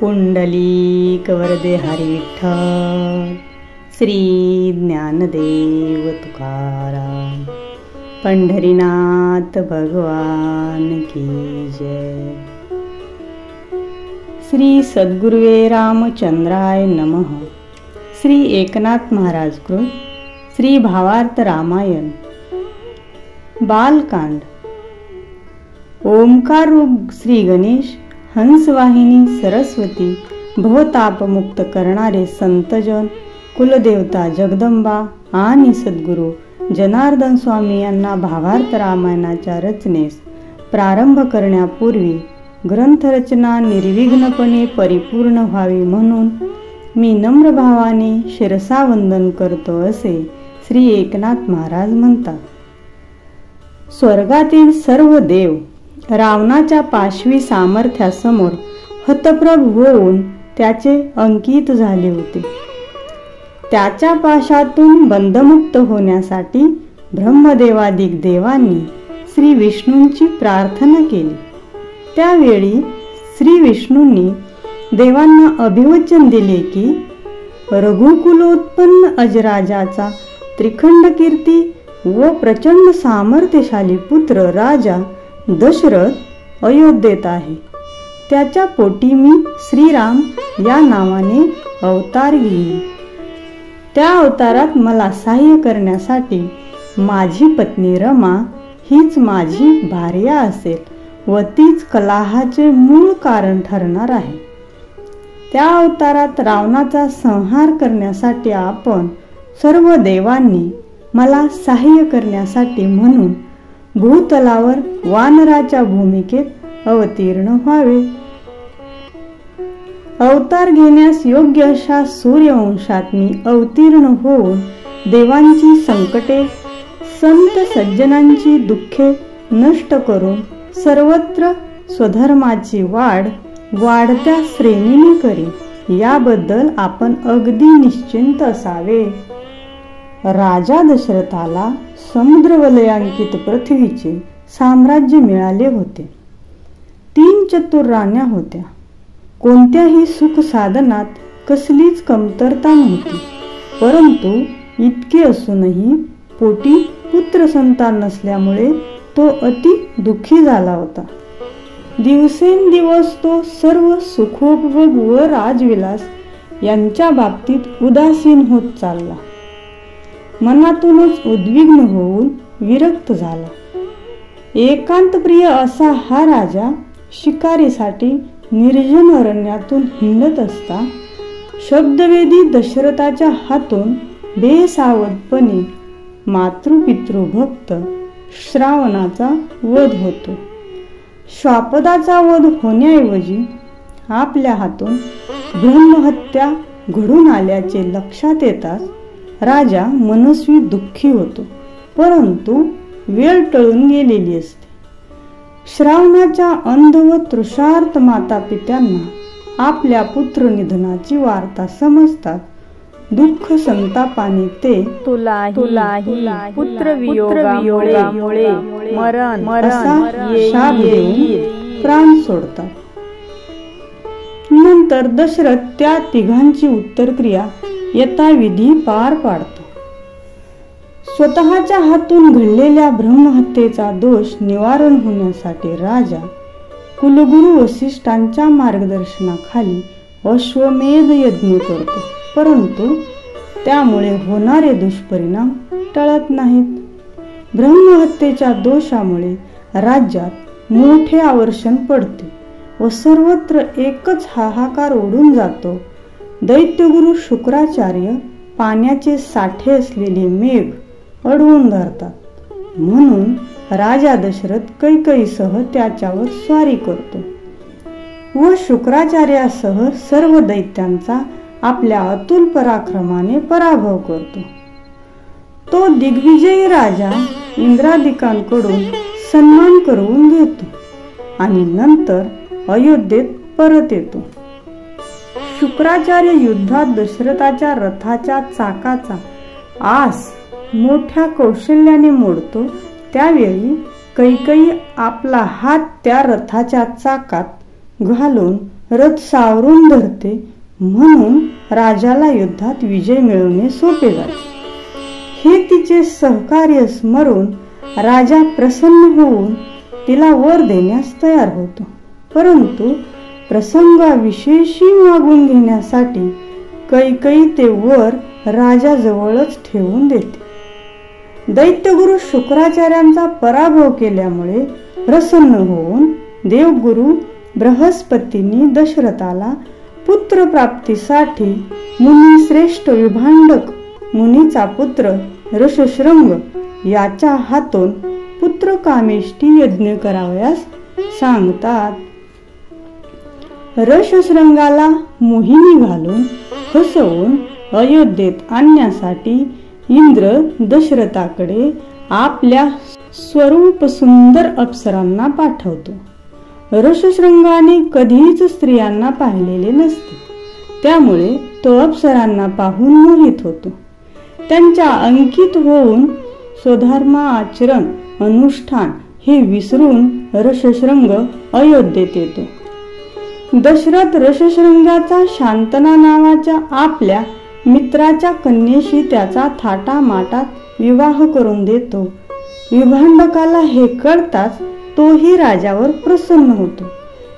पुंडलिक वरदे हरी विठ्ठल. श्री ज्ञानदेव तुकाराम. पंढरीनाथ भगवान की जय. श्री सद्गुरुवे रामचंद्राय नमः. श्री एकनाथ महाराज कृत श्री भावार्थ रामायण. बालकांड. ओंकार रूप श्री गणेश, हंसवाहिनी सरस्वती, भवतापमुक्त करणारे संतजन, कुलदेवता जगदंबा आणि सद्गुरू जनार्दन स्वामी यांना भावार्थ रामायणाच्या रचनेस प्रारंभ करण्यापूर्वी ग्रंथरचना निर्विघ्नपणे परिपूर्ण व्हावी म्हणून मी नम्र भावाने शिरसावंदन करतो असे श्री एकनाथ महाराज म्हणतात. स्वर्गातील सर्व देव रावणाच्या पाशवी सामर्थ्यासमोर हतप्रभ होऊन त्याचे अंकित झाले होते. त्याच्या पाशातून बंधमुक्त होण्यासाठी ब्रह्मदेवादिक देवांनी श्री विष्णूंची प्रार्थना केली. त्यावेळी श्री विष्णूंनी देवांना अभिवचन दिले की रघुकुलोत्पन्न अजराजाचा त्रिखंड कीर्ती व प्रचंड सामर्थ्यशाली पुत्र राजा दशरथ अयोध्येत आहे. त्याच्या पोटी मी श्रीराम या नावाने अवतार घेईन. त्या अवतारात मला सहाय्य करण्यासाठी माझी पत्नी रमा हीच माझी भार्या असेल व तीच कलहाचे मूळ कारण ठरणार आहे. त्या अवतारात रावणाचा संहार करण्यासाठी आपण सर्व देवांनी मला सहाय्य करण्यासाठी म्हणून भूतलावर वानराच्या भूमिकेत अवतीर्ण व्हावे. अवतार घेण्यास योग्य अशा सूर्यवंशात मी अवतीर्ण होऊन देवांची संकटे, संत सज्जनांची दुःखे नष्ट करून सर्वत्र स्वधर्माची वाढ वाढत्या श्रेणीने करी. याबद्दल आपण अगदी निश्चिंत असावे. राजा दशरथाला समुद्रवलयांकित पृथ्वीचे साम्राज्य मिळाले होते. 3 चतुर राण्या होत्या. कोणत्याही सुख साधनात कसलीच कमतरता नव्हती. परंतु इतके असूनही पोटी पुत्र संतान नसल्यामुळे तो अति दुःखी झाला होता. दिवसेंदिवस तो सर्व सुखोपभोग व राजविलास यांच्या बाबतीत उदासीन होत चालला. मनातूनच उद्विग्न होऊन विरक्त झाला. एकांतप्रिय असा हा राजा शिकारीसाठी निर्जन अरण्यातून हिंडत असता शब्दवेदी दशरथाच्या हातून बेसावधपणे मातृपितृभक्त श्रावणाचा वध होतो. श्वापदाचा वध होण्याऐवजी आपल्या हातून ब्रह्महत्या घडून आल्याचे लक्षात येताच राजा मनस्वी दुःखी होतो. परंतु वेळ टळून गेलेली असते. श्रावणाच्या अंध व तृषार्त मातापित्यांना आपल्या पुत्र निधनाची वार्ता समजतात. दुःख संतापाने ते तुलाही पुत्र वियोगामुळे मरण शाप देऊन प्राण सोडतात. नंतर दशरथ त्या तिघांची उत्तरक्रिया यथाविधी पार पाडतो. स्वतःच्या हातून घडलेल्या ब्रह्महत्येचा दोष निवारण होण्यासाठी राजा कुलगुरू वसिष्ठांच्या मार्गदर्शनाखाली अश्वमेध यज्ञ करतो. परंतु त्यामुळे होणारे दुष्परिणाम टळत नाहीत. ब्रह्महत्येच्या दोषामुळे राज्यात मोठे आवर्षण पडते व सर्वत्र एकच हाहाकार उडून जातो. दैत्यगुरु शुक्राचार्य पाण्याचे साठे असलेले मेघ अडवून धरतात. म्हणून राजा दशरथ कैकईसह त्याच्यावर स्वारी करतो व शुक्राचार्यासह सर्व दैत्यांचा आपल्या अतुल पराक्रमाने पराभव करतो. तो दिग्विजयी राजा इंद्रादिकांकडून सन्मान करून घेतो आणि नंतर अयोध्येत परत येतो. शुक्राचार्य युद्धात दशरथाच्या रथाच्या चाकाचा आस मोठ्या कौशल्याने मोडतो. त्यावेळी कैकेयी आपला हात त्या रथाच्या चाकात घालून रथ सावरून धरते, म्हणून राजाला युद्धात विजय मिळवणे सोपे जाते. हे तिचे सहकार्य स्मरून राजा प्रसन्न होऊन तिला वर देण्यास तयार होतो. परंतु प्रसंगाविशेषी मागून घेण्यासाठी कैकेयी ते वर राजाजवळच ठेवून देते. दैत्यगुरु शुक्राचार्यांचा पराभव केल्यामुळे प्रसन्न होऊन देवगुरु बृहस्पतींनी दशरथाला पुत्रप्राप्तीसाठी मुनिश्रेष्ठ विभांडक मुनीचा पुत्र ऋषशृंग याच्या हातून पुत्रकामेष्टी यज्ञ करावयास सांगतात. ऋषशृंगाला मोहिनी घालून फसवून अयोध्येत आणण्यासाठी इंद्र दशरथाकडे आपल्या स्वरूप सुंदर अप्सरांना पाठवतो. ऋषशृंगाने कधीच स्त्रियांना पाहिलेले नसते, त्यामुळे तो अप्सरांना पाहून मोहित होतो. त्यांच्या अंकित होऊन स्वधर्म आचरण अनुष्ठान हे विसरून ऋषशृंग अयोध्येत येतो. दशरथ ऋषशृंगाचा शांतना नावाच्या आपल्या मित्राच्या कन्येशी त्याचा थाटामाटात विवाह करून देतो. विभांडकाला हे कळताच तोही राजावर प्रसन्न होतो.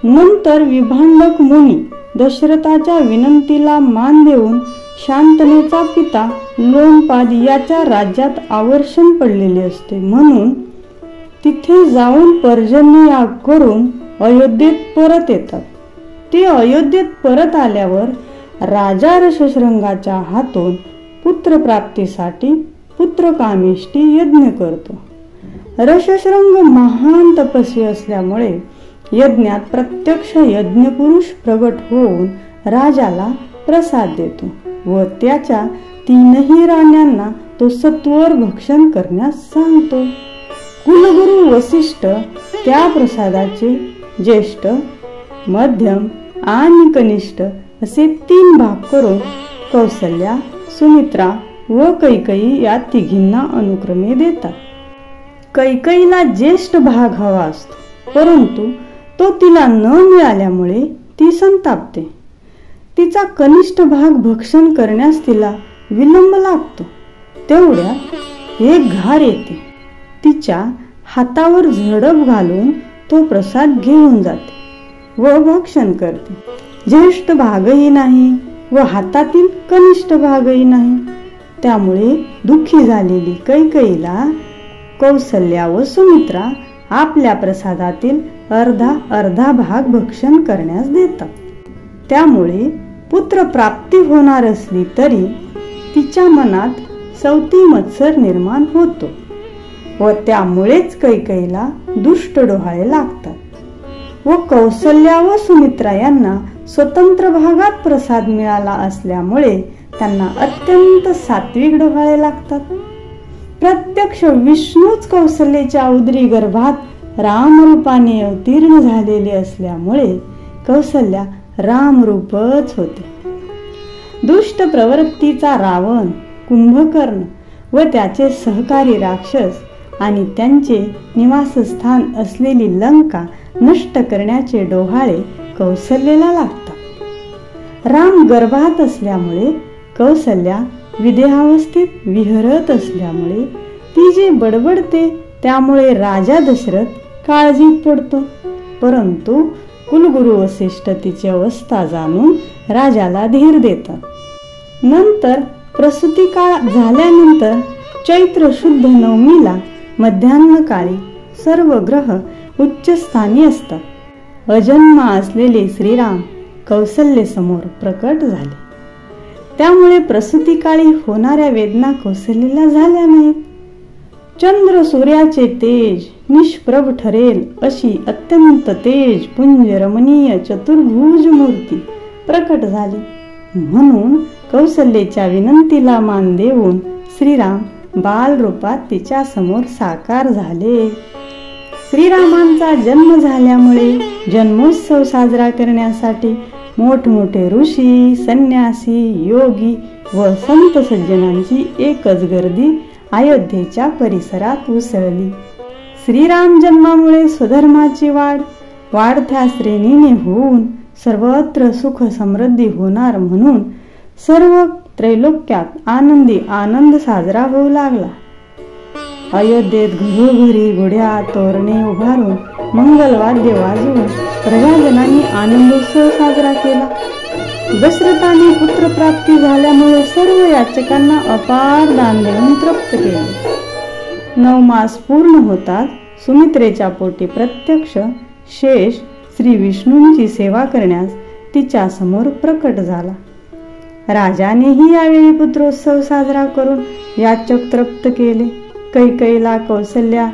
नंतर विभांडक मुनी दशरथाच्या विनंतीला मान देऊन शांतनेचा पिता लोमपाद याच्या राज्यात आवर्षण पडलेले असते, म्हणून तिथे जाऊन पर्जन्य याग करून अयोध्येत परत येतात. ते अयोध्येत परत आल्यावर राजा ऋषशृंगाच्या हातून पुत्रप्राप्तीसाठी पुत्रकामेष्टी यज्ञ करतो. ऋषशृंग महान तपस्वी असल्यामुळे यज्ञात प्रत्यक्ष यज्ञपुरुष प्रगट होऊन राजाला प्रसाद देतो व त्याच्या 3 राण्यांना तो सत्वर भक्षण करण्यास सांगतो. कुलगुरु वसिष्ठ त्या प्रसादाचे ज्येष्ठ, मध्यम आणि कनिष्ठ असे 3 भाग करून कौसल्या, सुमित्रा व कैकेयी या तिघींना अनुक्रमे देतात. कैकेयीला ज्येष्ठ भाग हवा असतो, परंतु तो तिला न मिळाल्यामुळे ती संतापते. तिचा कनिष्ठ भाग भक्षण करण्यास तिला विलंब लागतो. तेवढ्यात एक घार येते. तिच्या हातावर झडप घालून तो प्रसाद घेऊन जाते व भक्षण करते. ज्येष्ठ भागही नाही व हातातील कनिष्ठ भागही नाही. त्यामुळे दुःखी झालेली कैकेयीला कौसल्या व सुमित्रा आपल्या प्रसादातील अर्धा भाग भक्षण करण्यास देतात. त्यामुळे पुत्र प्राप्ती होणार असली तरी तिच्या मनात सवती मत्सर निर्माण होतो व त्यामुळेच कैकेयीला दुष्ट डोहाळे लागतात व कौसल्या व सुमित्रा यांना स्वतंत्र भागात प्रसाद मिळाला असल्यामुळे त्यांना अत्यंत सात्विक डोहाळे लागतात. प्रत्यक्ष विष्णूच कौसल्याच्या उदरी गर्भात रामरूपाने अवतीर्ण झालेले असल्यामुळे कौसल्या रामरूपच होते. दुष्ट प्रवृत्तीचा रावण, कुंभकर्ण व त्याचे सहकारी राक्षस आणि त्यांचे निवासस्थान असलेली लंका नष्ट करण्याचे डोहाळे कौसल्याला लागतात. राम गर्भात असल्यामुळे कौसल्या विदेहावस्थेत विहरत असल्यामुळे ती जे बडबडते त्यामुळे राजा दशरथ काळजीत पडतो. परंतु कुलगुरु वसिष्ठ तिची अवस्था जाणून राजाला धीर देतात. नंतर प्रसूती काळ झाल्यानंतर चैत्र शुद्ध नवमीला मध्यान्ह काळी सर्व ग्रह उच्च स्थानी असतात. अजन्मा असलेले श्रीराम कौसल्येसमोर प्रकट झाले. त्यामुळे प्रसूती काळी होणाऱ्या वेदना कौसल्याला झाल्या नाहीत. चंद्र सूर्याचे तेज निष्प्रभ ठरेल अशी अत्यंत तेज पुंज रमणीय चतुर्भुज मूर्ती प्रकट झाली. म्हणून कौसल्याच्या विनंतीला मान देऊन श्रीराम बाल रूपात तिच्या समोर साकार झाले. श्रीरामांचा जन्म झाल्यामुळे जन्मोत्सव साजरा करण्यासाठी मोठमोठे ऋषी, संन्यासी, योगी व संत सज्जनांची एकच गर्दी अयोध्येच्या परिसरात उसळली. श्रीराम जन्मामुळे स्वधर्माची वाढ वाढत्या श्रेणीने होऊन सर्वत्र सुख समृद्धी होणार म्हणून सर्व त्रैलोक्यात आनंदी आनंद साजरा होऊ लागला. अयोध्येत घरोघरी गुढ्या तोरणे उभारून मंगलवाद्य वाजवून प्रजाजनांनी आनंदोत्सव साजरा केला. दशरथाने पुत्रप्राप्ती झाल्यामुळे सर्व याचकांना अपार दान देऊन तृप्त केले. 9 मास पूर्ण होताच सुमित्रेच्या पोटी प्रत्यक्ष शेष श्री विष्णूंची सेवा करण्यास तिच्या समोर प्रकट झाला. राजानेही यावेळी पुत्रोत्सव साजरा करून याचक तृप्त केले. कैकेयीला कौसल्या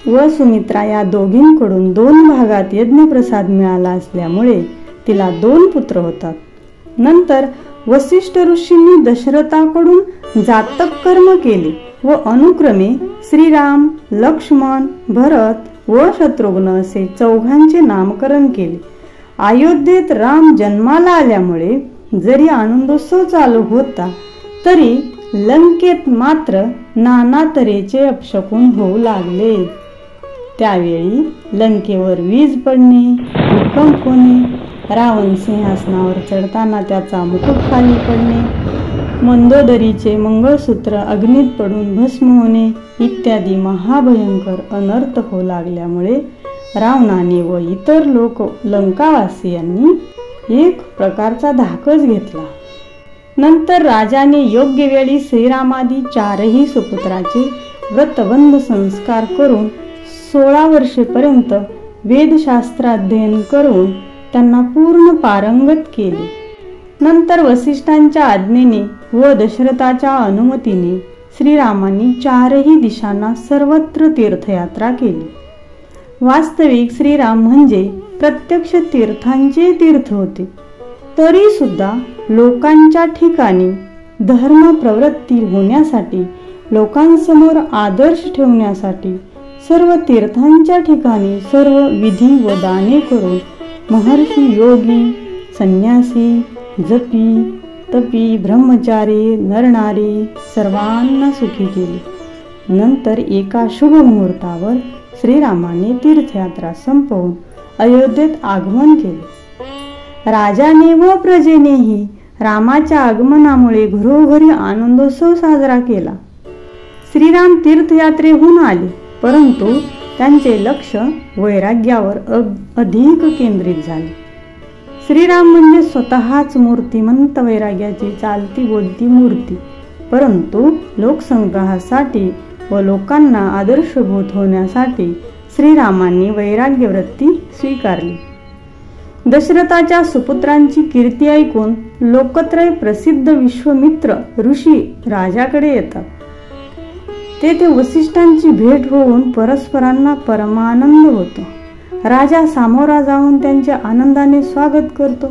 व सुमित्रा या दोघींकडून 2 भागात यज्ञप्रसाद मिळाला असल्यामुळे तिला 2 पुत्र होतात. नंतर वसिष्ठ ऋषींनी दशरथाकडून जातक कर्म केले व अनुक्रमे श्रीराम, लक्ष्मण, भरत व शत्रुघ्न असे 4घांचे नामकरण केले. अयोध्येत राम जन्माला आल्यामुळे जरी आनंदोत्सव चालू होता तरी लंकेत मात्र नाना तऱ्हेचे अपशकुन होऊ लागले. त्यावेळी लंकेवर वीज पडणे, भूकंप होणे, रावण सिंहासनावर चढताना त्याचा मुकुट खाली पडणे, मंदोदरीचे मंगळसूत्र अग्नीत पडून भस्म होणे इत्यादी महाभयंकर अनर्थ होऊ लागल्यामुळे रावणाने व इतर लोक लंकावासियांनी एक प्रकारचा धाकच घेतला. नंतर राजाने योग्य वेळी श्रीरामादी 4ही सुपुत्राचे व्रतबंध संस्कार करून 16 वर्षेपर्यंत वेदशास्त्र अध्ययन करून त्यांना पूर्ण पारंगत केले. नंतर वसिष्ठांच्या आज्ञेने व दशरथाच्या अनुमतीने श्रीरामांनी 4ही दिशांना सर्वत्र तीर्थयात्रा केली. वास्तविक श्रीराम म्हणजे प्रत्यक्ष तीर्थांचे तीर्थ होते. तरी सुद्धा लोकांच्या ठिकाणी धर्म प्रवृत्ती होण्यासाठी, लोकांसमोर आदर्श ठेवण्यासाठी सर्व तीर्थांच्या ठिकाणी सर्व विधी व दाने करून महर्षी, योगी, संन्यासी, जपी, तपी, ब्रह्मचारी, नरनारी सर्वांना सुखी केले. नंतर एका शुभ मुहूर्तावर श्रीरामाने तीर्थयात्रा संपवून अयोध्येत आगमन केले. राजाने व प्रजेनेही रामाच्या आगमनामुळे घरोघरी आनंदोत्सव साजरा केला. श्रीराम तीर्थयात्रेहून आले, परंतु त्यांचे लक्ष वैराग्यावर अधिक केंद्रित झाले. श्रीराम म्हणजे स्वतःच मूर्तिमंत वैराग्याची चालती बोलती मूर्ती, परंतु लोकसंग्रहासाठी व लोकांना आदर्शभूत होण्यासाठी श्रीरामांनी वैराग्य वृत्ती स्वीकारली. दशरथाच्या सुपुत्रांची कीर्ती ऐकून लोकत्रय प्रसिद्ध विश्वामित्र ऋषी राजाकडे येतात. तेथे वसिष्ठांची भेट होऊन परस्परांना परमानंद होतो. राजा सामोरा जाऊन त्यांच्या आनंदाने स्वागत करतो,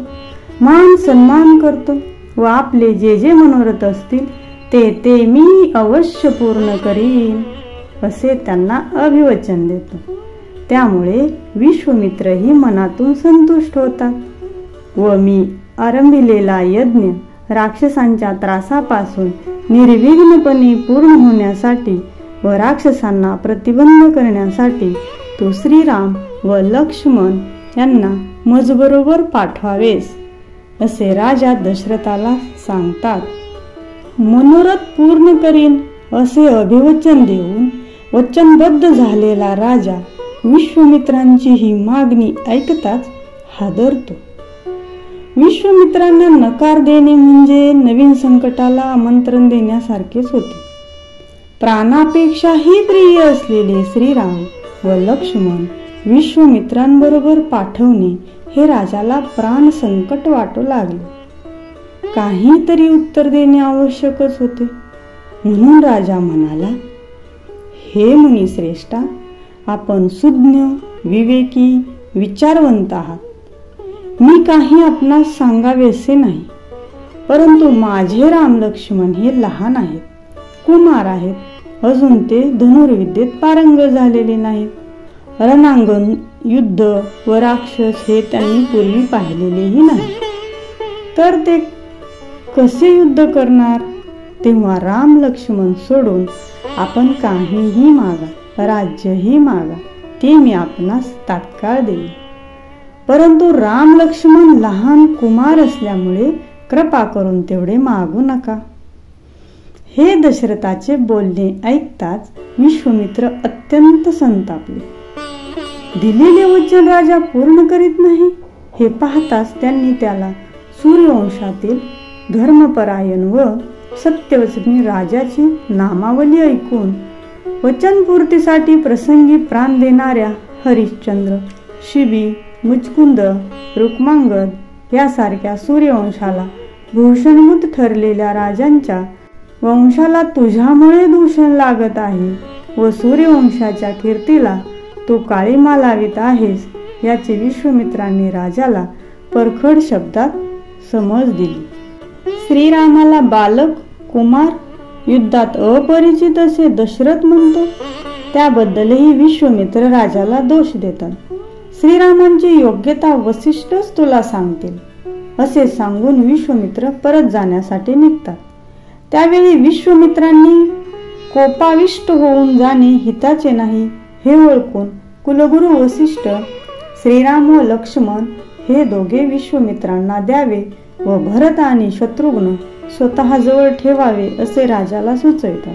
मान सन्मान करतो व आपले जे जे मनोरथ असतील ते मी अवश्य पूर्ण करीन असे त्यांना अभिवचन देतो. त्यामुळे विश्वामित्रही मनातून संतुष्ट होतात व मी आरंभिलेला यज्ञ राक्षसांच्या त्रासापासून निर्विघ्नपणे पूर्ण होण्यासाठी व राक्षसांना प्रतिबंध करण्यासाठी तो श्रीराम व लक्ष्मण यांना मजबरोबर पाठवावेस असे राजा दशरथाला सांगतात. मनोरथ पूर्ण करीन असे अभिवचन देऊन वचनबद्ध झालेला राजा विश्वामित्रांची ही मागणी ऐकताच हादरतो. विश्वामित्रांना नकार देणे म्हणजे नवीन संकटाला आमंत्रण देण्यासारखेच होते. प्राणापेक्षाही प्रिय असलेले श्रीराम व लक्ष्मण विश्वामित्रांबरोबर पाठवणे हे राजाला प्राण संकट वाटू लागले. काहीतरी उत्तर देणे आवश्यकच होते. म्हणून राजा म्हणाला, हे मुनिश्रेष्ठा, आपण सुज्ञ, विवेकी, विचारवंत आहात. मी काही आपणास सांगावेसे नाही, परंतु माझे राम लक्ष्मण हे लहान आहेत, कुमार आहेत. अजून ते धनुर्विद्येत पारंगत झालेले नाहीत. रणांगण, युद्ध व राक्षस हे त्यांनी पूर्वी पाहिलेलेही नाही, तर ते कसे युद्ध करणार? तेव्हा राम लक्ष्मण सोडून आपण काहीही मागा, राज्यही मागा, ते मी आपणास तात्काळ देईन. परंतु राम लक्ष्मण लहान कुमार असल्यामुळे कृपा करून तेवढे मागू नका. हे दशरथाचे बोलणे ऐकताच विश्वामित्र अत्यंत संतापले. दिलेले वचन राजा पूर्ण करीत नाही हे पाहताच त्यांनी त्याला सूर्यवंशातील धर्मपरायण व सत्यवचनी राजाची नामावली ऐकून वचनपूर्तीसाठी प्रसंगी प्राण देणाऱ्या हरिश्चंद्र, शिबी, मुचकुंद, रुक्मांगद यासारख्या सूर्यवंशाला भूषणभूत ठरलेल्या राजांच्या वंशाला तुझ्यामुळे दूषण लागत आहे व सूर्यवंशाच्या कीर्तीला तू काळीमा लावित आहेस याची विश्वामित्रांनी राजाला परखड शब्दात समज दिली. श्रीरामाला बालक, कुमार, युद्धात अपरिचित असे दशरथ म्हणतो त्याबद्दलही विश्वामित्र राजाला दोष देतात. श्रीरामांची योग्यता वसिष्ठच तुला सांगतील असे सांगून विश्वामित्र परत जाण्यासाठी निघतात. त्यावेळी विश्वामित्रांनी कोपाविष्ट होऊन जाणे हिताचे नाही हे ओळखून कुलगुरू वसिष्ठ, श्रीराम व लक्ष्मण हे दोघे विश्वामित्रांना द्यावे व भरत आणि शत्रुघ्न स्वतः जवळ ठेवावे असे राजाला सुचवितात.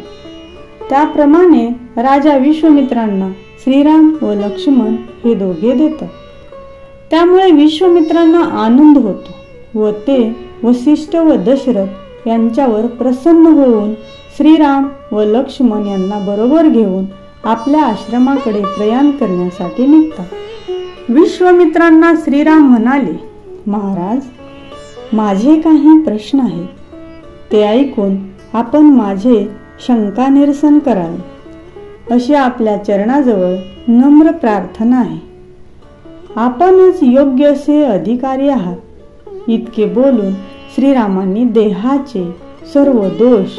त्याप्रमाणे राजा विश्वामित्रांना श्रीराम व लक्ष्मण हे दोघे देतात. त्यामुळे विश्वामित्रांना आनंद होतो व ते वसिष्ठ व दशरथ यांच्यावर प्रसन्न होऊन श्रीराम व लक्ष्मण यांना बरोबर घेऊन आपल्या आश्रमाकडे प्रयाण करण्यासाठी निघतात. विश्वामित्रांना श्रीराम म्हणाले, महाराज, माझे काही प्रश्न आहेत. ते ऐकून आपण माझे शंका निरसन करावे अशी आपल्या चरणाजवळ नम्र प्रार्थना आहे. आपणच योग्य असे अधिकारी आहात. इतके बोलून श्रीरामांनी देहाचे सर्व दोष,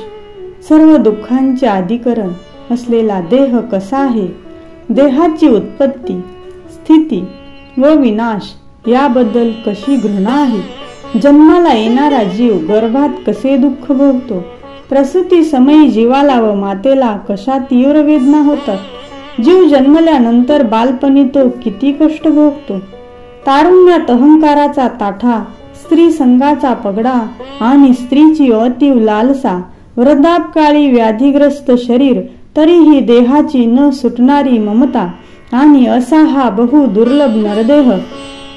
सर्व दुःखांचे अधिकरण असलेला देह कसा आहे, देहाची उत्पत्ती, स्थिती व विनाश याबद्दल कशी घृणा आहे, जन्माला येणारा जीव गर्भात कसे दुःख भोगतो, प्रसूती समयी जीवाला व मातेला कशा तीव्र वेदना होतात, जीव जन्मल्यानंतर बालपणी तो किती कष्ट भोगतो, तारुण्यात अहंकाराचा ताठा, स्त्री संगाचा पगडा आणि स्त्रीची अतीव लालसा, वृद्धापकाळी व्याधिग्रस्त शरीर तरीही देहाची न सुटणारी ममता आणि असा हा बहु दुर्लभ नरदेह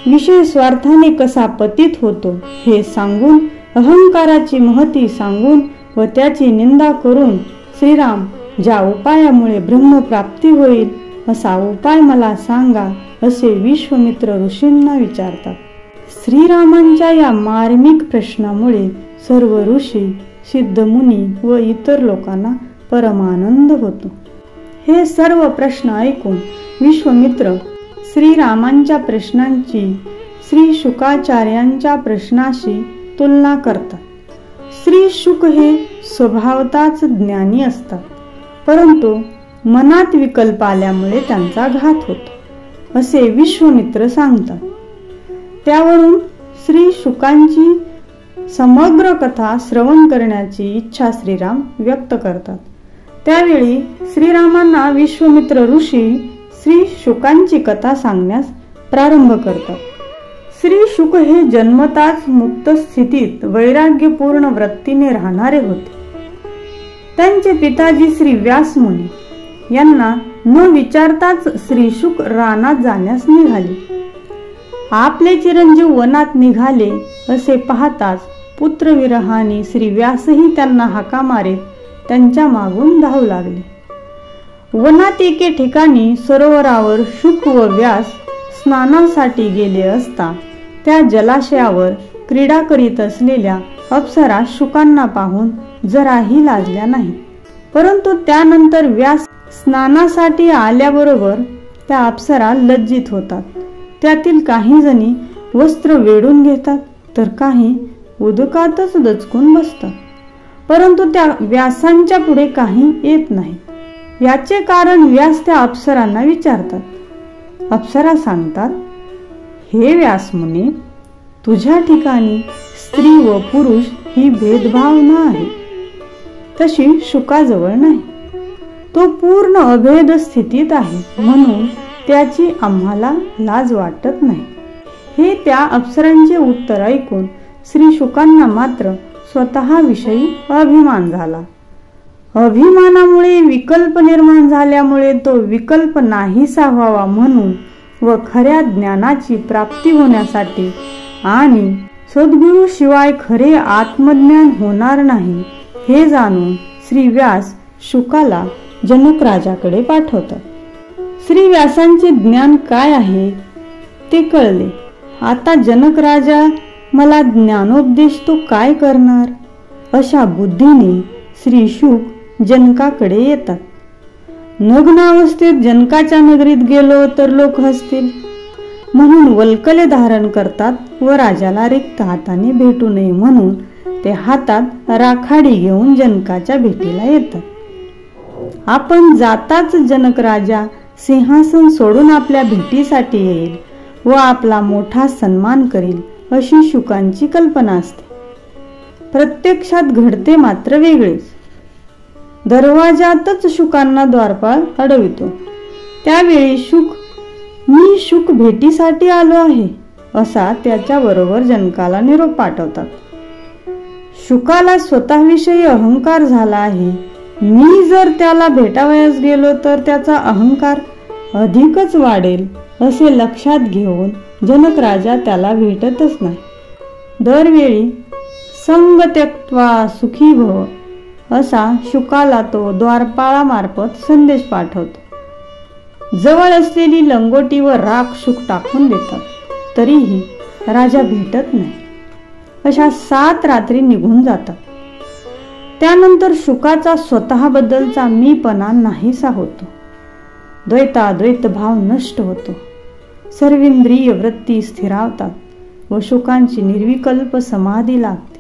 विषय स्वार्थाने कसा पतित होतो हे सांगून, अहंकाराची महती सांगून व त्याची निंदा करून श्रीराम ज्या उपायामुळे ब्रह्मप्राप्ती होईल असा उपाय मला सांगा असे विश्वामित्र ऋषींना विचारतात. श्रीरामांच्या या मार्मिक प्रश्नामुळे सर्व ऋषी, सिद्धमुनी व इतर लोकांना परमानंद होतो. हे सर्व प्रश्न ऐकून विश्वामित्र श्रीरामांच्या प्रश्नांची श्री शुकाचार्यांच्या प्रश्नाशी तुलना करतात. श्री शुक हे स्वभावताच ज्ञानी असतात, परंतु मनात विकल्प आल्यामुळे त्यांचा घात होतो असे विश्वामित्र सांगतात. त्यावरून श्री शुकांची समग्र कथा श्रवण करण्याची इच्छा श्रीराम व्यक्त करतात. त्यावेळी श्रीरामांना विश्वामित्र ऋषी श्री शुकांची कथा सांगण्यास प्रारंभ करतात. श्री शुक हे जन्मताच मुक्त स्थितीत वैराग्यपूर्ण वृत्तीने राहणारे होते. त्यांचे पिताजी श्री व्यास मुनी यांना न विचारताच श्री शुक रानात जाण्यास निघाले. आपले चिरंजीव वनात निघाले असे पाहताच पुत्रविरहाने श्री व्यासही त्यांना हाका मारीत त्यांच्या मागून धावू लागले. वनात एके ठिकाणी सरोवरावर शुक व व्यास स्नानासाठी गेले असता त्या जलाशयावर क्रीडा करीत असलेल्या अप्सरा शुकांना पाहून जराही लाजल्या नाही. परंतु त्यानंतर व्यास स्नानासाठी आल्याबरोबर त्या अप्सरा लज्जित होतात. त्यातील काही जणी वस्त्र वेढून घेतात तर काही उदकातच दचकून बसतात. परंतु त्या व्यासांच्या पुढे काही येत नाही. याचे कारण व्यास त्या अप्सरांना विचारतात. अप्सरा सांगतात, हे व्यास मुनी, तुझ्या ठिकाणी स्त्री व पुरुष ही भेदभावना आहे, तशी शुकाजवळ नाही. तो पूर्ण अभेद स्थितीत आहे, म्हणून त्याची आम्हाला लाज वाटत नाही. हे त्या अप्सरांचे उत्तर ऐकून श्री शुकांना मात्र स्वतःविषयी अभिमान झाला. अभिमानामुळे विकल्प निर्माण झाल्यामुळे तो विकल्प नाहीसा व्हावा म्हणून व खऱ्या ज्ञानाची प्राप्ती होण्यासाठी आणि सद्गुरु शिवाय खरे आत्मज्ञान होणार नाही हे जाणून श्री व्यास शुकाला जनक राजाकडे पाठवतात. श्री व्यासांचे ज्ञान काय आहे ते कळले. आता जनक राजा मला ज्ञानोपदेश तो काय करणार, अशा बुद्धीने श्री शुक जनकाकडे येतात. नग्नावस्थेत जनकाच्या नगरीत गेलो तर लोक हसतील म्हणून वल्कले धारण करतात व राजाला रिक्त हाताने भेटू नये म्हणून ते हातात राखाडी घेऊन जनकाच्या भेटीला येतात. आपण जाताच जनक राजा सिंहासन सोडून आपल्या भेटीसाठी येईल व आपला मोठा सन्मान करील अशी शुकांची कल्पना असते. प्रत्यक्षात घडते मात्र वेगळेच. दरवाजातच शुकांना द्वारपाळ अडवितो. त्यावेळी शुक, मी शुक भेटीसाठी आलो आहे असा त्याच्याबरोबर जनकाला निरोप पाठवतात. शुकाला स्वतःविषयी अहंकार झाला आहे. मी जर त्याला भेटावयास गेलो तर त्याचा अहंकार अधिकच वाढेल असे लक्षात घेऊन जनक राजा त्याला भेटतच नाही. दरवेळी संग त्यक्त्वा सुखी भव असा शुकाला तो द्वारपाळामार्फत संदेश पाठवतो. जवळ असलेली लंगोटी व राख शुक टाकून देतात तरीही राजा भेटत नाही. अशा 7 रात्री निघून जातात. त्यानंतर शुकाचा स्वतःबद्दलचा मीपणा नाहीसा होतो. द्वैताद्वैत भाव नष्ट होतो. सर्वेंद्रिय वृत्ती स्थिरावतात व शुकांची निर्विकल्प समाधी लागते.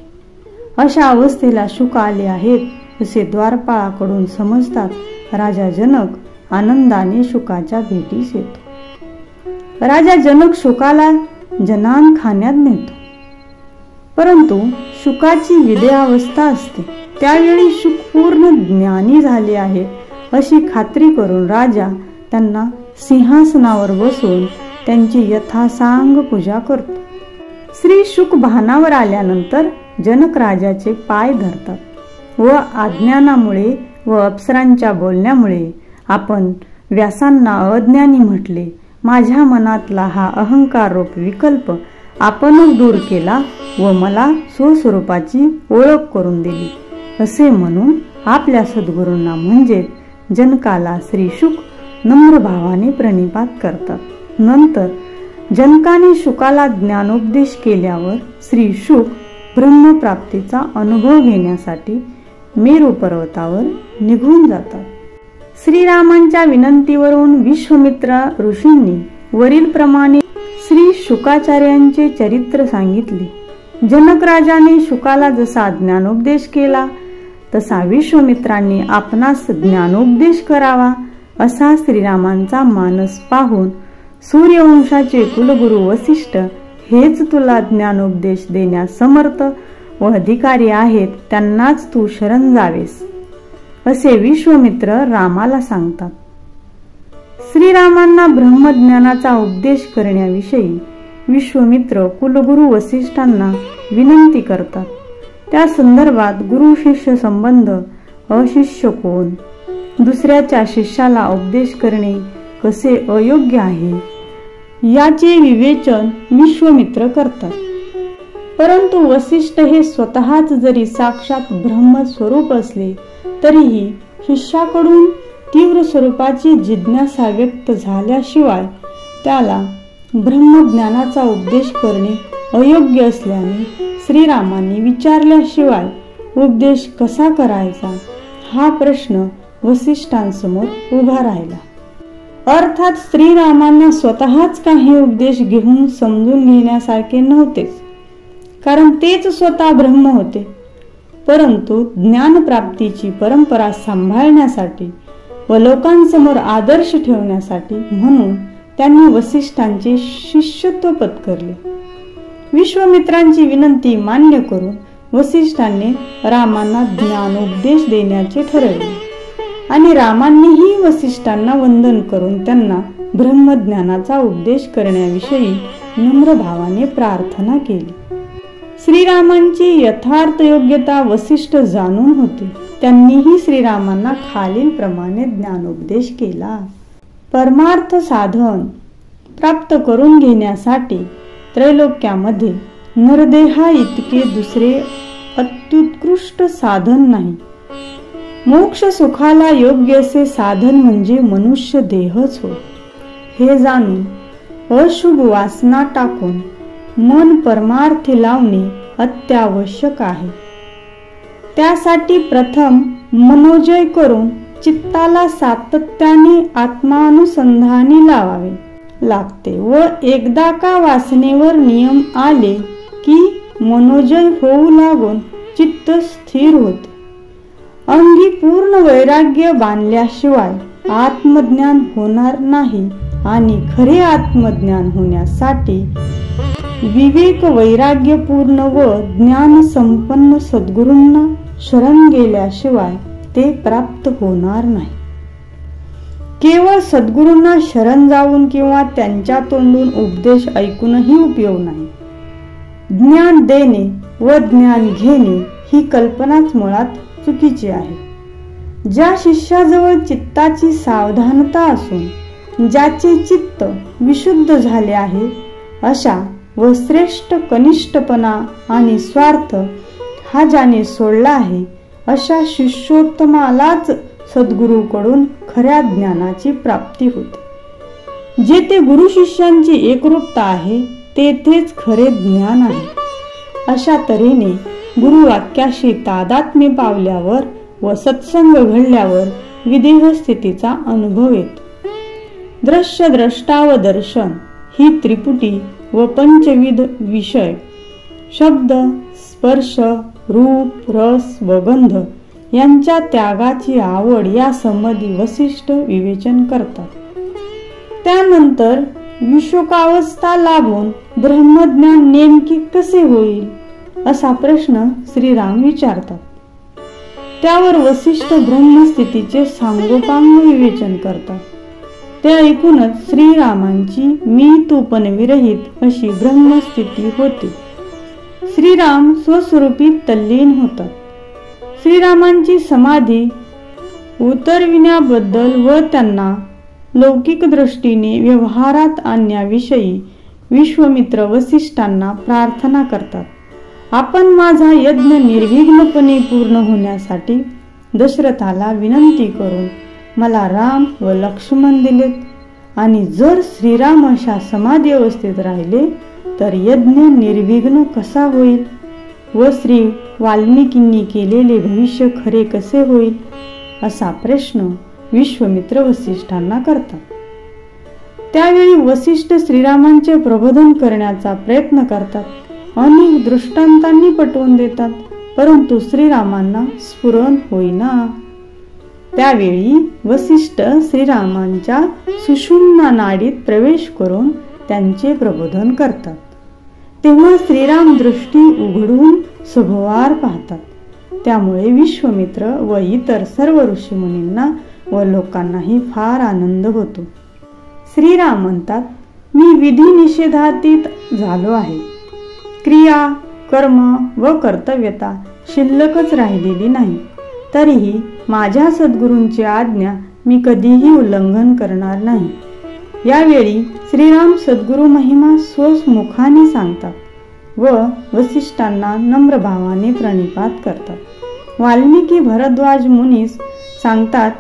अशा अवस्थेला शुक आले आहेत असे द्वारपाळाकडून समजतात. राजा जनक आनंदाने शुकाच्या भेटीस येतो. राजा जनक शुकाला जनानखान्यात नेतो. परंतु शुकाची विदेहावस्था असते. त्यावेळी शुक पूर्ण ज्ञानी झाले आहे अशी खात्री करून राजा त्यांना सिंहासनावर बसवून त्यांची यथासांग पूजा करतो. श्री शुक भानावर आल्यानंतर जनक राजाचे पाय धरतात व अज्ञानामुळे व अप्सरांच्या बोलण्यामुळे आपण व्यासांना अज्ञानी म्हटले. माझ्या मनातला हा अहंकार रूप विकल्प आपणच दूर केला व मला स्वस्वरूपाची ओळख करून दिली असे म्हणून आपल्या सद्गुरूंना म्हणजे जनकाला श्री शुक नम्र भावाने प्रणिपात करतात. नंतर जनकाने शुकाला ज्ञानोपदेश केल्यावर श्री शुक ब्रह्मप्राप्तीचा अनुभव घेण्यासाठी मेरू पर्वतावर निघून जातात. श्रीरामांच्या विनंतीवरून विश्वामित्र ऋषींनी वरील प्रमाणे श्री शुकाचार्यांचे चरित्र सांगितले. जनक राजाने शुकाला जसा ज्ञानोपदेश केला तसा विश्वामित्रांनी आपणास ज्ञानोपदेश करावा असा श्रीरामांचा मानस पाहून सूर्यवंशाचे कुलगुरू वसिष्ठ हेच तुला ज्ञानोपदेश देण्यास समर्थ व अधिकारी आहेत, त्यांनाच तू शरण जावेस असे विश्वामित्र रामाला सांगतात. श्रीरामांना ब्रह्मज्ञानाचा उपदेश करण्याविषयी विश्वामित्र कुलगुरू वसिष्ठांना विनंती करतात. त्या संदर्भात गुरु शिष्य संबंध, अशिष्य कोण, दुसऱ्याच्या शिष्याला उपदेश करणे कसे अयोग्य आहे याचे विवेचन विश्वामित्र करतात. परंतु वसिष्ठ हे स्वतःच जरी साक्षात ब्रह्मस्वरूप असले तरीही शिष्याकडून तीव्र स्वरूपाची जिज्ञासा व्यक्त झाल्याशिवाय त्याला ब्रह्मज्ञानाचा उपदेश करणे अयोग्य असल्याने श्रीरामांनी विचारल्याशिवाय उपदेश कसा करायचा हा प्रश्न वसिष्ठांसमोर उभा राहिला. अर्थात श्रीरामांना स्वतःच काही उपदेश घेऊन समजून घेण्यासारखे नव्हतेच, कारण तेच स्वतः ब्रह्म होते. परंतु ज्ञानप्राप्तीची परंपरा सांभाळण्यासाठी व लोकांसमोर आदर्श ठेवण्यासाठी म्हणून त्यांनी वसिष्ठांचे शिष्यत्व पत्करले. विश्वामित्रांची विनंती मान्य करून वसिष्ठांनी रामांना ज्ञानोपदेश देण्याचे ठरवले आणि रामांनीही वसिष्ठांना वंदन करून त्यांना ब्रह्मज्ञानाचा उपदेश करण्याविषयी नम्र भावाने प्रार्थना केली. श्रीरामांची यथार्थ योग्यता वसिष्ठ जाणून होते. त्यांनीही श्रीरामांना खालील प्रमाणे ज्ञानोपदेश केला. परमार्थ साधन प्राप्त करून घेण्यासाठी त्रैलोक्यामध्ये नरदेहा इतके दुसरे अत्युत्कृष्ट साधन नाही. मोक्ष सुखाला योग्य असे साधन म्हणजे मनुष्य देहच होय. हे जाणून अशुभ वासना टाकून मन परमार्थी लावणे अत्यावश्यक आहे. त्यासाठी प्रथम मनोजय करून चित्ताला सातत्याने आत्मानुसंधानी लावावे लागते व एकदा का वासनेवर नियम आले की मनोजय होऊ लागून चित्त स्थिर होते. अंगी पूर्ण वैराग्य बांधल्याशिवाय आत्मज्ञान होणार नाही आणि खरे आत्मज्ञान होण्यासाठी विवेक वैराग्यपूर्ण व ज्ञान संपन्न सद्गुरूंना शरण गेल्याशिवाय ते प्राप्त होणार नाही. केवळ सद्गुरूंना शरण जाऊन किंवा त्यांच्या तोंडून उपदेश ऐकूनही उपयोग नाही. ज्ञान देणे व ज्ञान घेणे ही कल्पनाच मुळात चुकीची आहे. ज्या शिष्याजवळ चित्ताची सावधानता असून ज्याचे चित्त विशुद्ध झाले आहे अशा व श्रेष्ठ कनिष्ठपणा आणि स्वार्थ हा ज्याने सोडला आहे अशा शिष्योत्तमालाच सद्गुरूकडून खऱ्या ज्ञानाची प्राप्ती होते. जेथे गुरु शिष्यांची एकरूपता आहे तेथेच खरे ज्ञान आहे. अशा तऱ्हेने गुरुवाक्याशी तादात्म्य पावल्यावर व सत्संग घडल्यावर विदेह स्थितीचा अनुभव येतो. दृश्य द्रष्टा व दर्शन ही त्रिपुटी व पंचविध विषय शब्द स्पर्श रूप रस व गंध यांच्या त्यागाची आवड या संबंधी वसिष्ठ विवेचन करतात. त्यानंतर विशोकावस्था लाभून ब्रह्मज्ञान नेमके कसे होईल असा प्रश्न श्रीराम विचारतात. त्यावर वसिष्ठ ब्रह्मस्थितीचे सांगोपांग विवेचन करतात. ते ऐकूनच श्रीरामांची मी तू पण विरहित अशी ब्रह्मस्थिती होते. श्रीराम स्वस्वरूपीत तल्लीन होतात. श्रीरामांची समाधी उतरविण्याबद्दल व त्यांना लौकिक दृष्टीने व्यवहारात आणण्याविषयी विश्वामित्र वसिष्ठांना प्रार्थना करतात. आपण माझा यज्ञ निर्विघ्नपणे पूर्ण होण्यासाठी दशरथाला विनंती करून मला राम व लक्ष्मण दिलेत आणि जर श्रीराम अशा समाधी अवस्थेत राहिले तर यज्ञ निर्विघ्न कसा होईल व श्री वाल्मिकींनी केलेले भविष्य खरे कसे होईल असा प्रश्न विश्वामित्र वसिष्ठांना करतात. त्यावेळी वसिष्ठ श्रीरामांचे प्रबोधन करण्याचा प्रयत्न करतात. अनेक दृष्टांतांनी पटवून देतात परंतु श्रीरामांना स्फुरण होईना. त्यावेळी वसिष्ठ श्रीरामांच्या सुषुम्ना नाडीत प्रवेश करून त्यांचे प्रबोधन करतात. तेव्हा श्रीराम दृष्टी उघडून सभोवार पाहतात. त्यामुळे विश्वामित्र व इतर सर्व ऋषीमुनींना व लोकांनाही फार आनंद होतो. श्रीराम म्हणतात, मी विधी निषेधातीत झालो आहे. क्रिया कर्म व कर्तव्यता शिल्लकच राहिलेली नाही. तरीही माझ्या सद्गुरूंची आज्ञा मी कधीही उल्लंघन करणार नाही. यावेळी श्रीराम सद्गुरु महिमा स्वमुखाने सांगतात व वसिष्ठांना नम्र भावाने प्रणिपात करतात. वाल्मिकी भरद्वाज मुनीस सांगतात,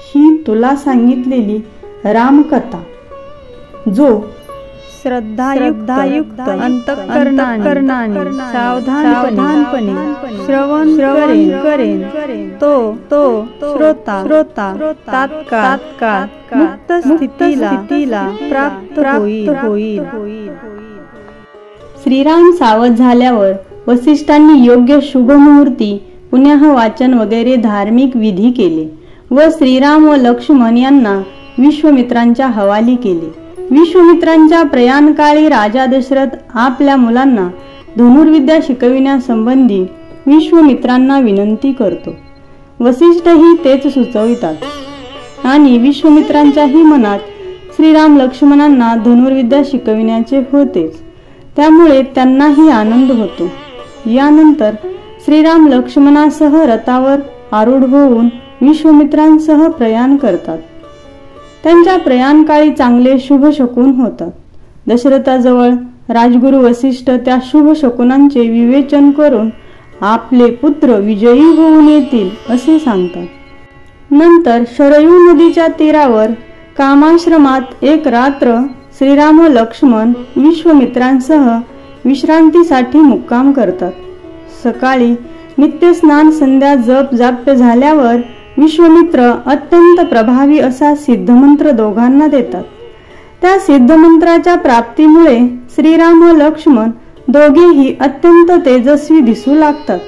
ही तुला सांगितलेली रामकथा जो श्रद्धायुक्त अंतःकरणाने सावधानपणे श्रवण करेन तो श्रोता तात्काळ मुक्त स्थितीला प्राप्त होईल. श्रीराम सावध झाल्यावर वसिष्ठांनी योग्य शुभ मुहूर्ती पुण्य वाचन वगैरे धार्मिक विधी केले व श्रीराम व लक्ष्मण यांना विश्वामित्रांच्या हवाली केले. विश्वामित्रांच्या प्रयाणकाळी राजा दशरथ आपल्या मुलांना धनुर्विद्या शिकविण्यासंबंधी विश्वामित्रांना विनंती करतो. वसिष्ठही तेच सुचवितात आणि विश्वामित्रांच्याही मनात श्रीराम लक्ष्मणांना धनुर्विद्या शिकविण्याचे होतेच, त्यामुळे त्यांनाही आनंद होतो. यानंतर श्रीराम लक्ष्मणासह रथावर आरूढ होऊन विश्वामित्रांसह प्रयाण करतात. त्यांच्या प्रयाणकाळी चांगले शुभ शकुन होतात. दशरथाजवळ राजगुरू वसिष्ठ त्या शुभ शकुनांचे विवेचन करून आपले पुत्र विजयी होऊन येतील असे सांगतात. नंतर शरयू नदीच्या तीरावर कामाश्रमात एक रात्र श्रीराम व लक्ष्मण विश्वामित्रांसह विश्रांतीसाठी मुक्काम करतात. सकाळी नित्यस्नान संध्या जप जाप्य झाल्यावर विश्वामित्र अत्यंत प्रभावी असा सिद्धमंत्र दोघांना देतात. त्या सिद्धमंत्राच्या प्राप्तीमुळे श्रीराम व लक्ष्मण दोघेही अत्यंत तेजस्वी दिसू लागतात.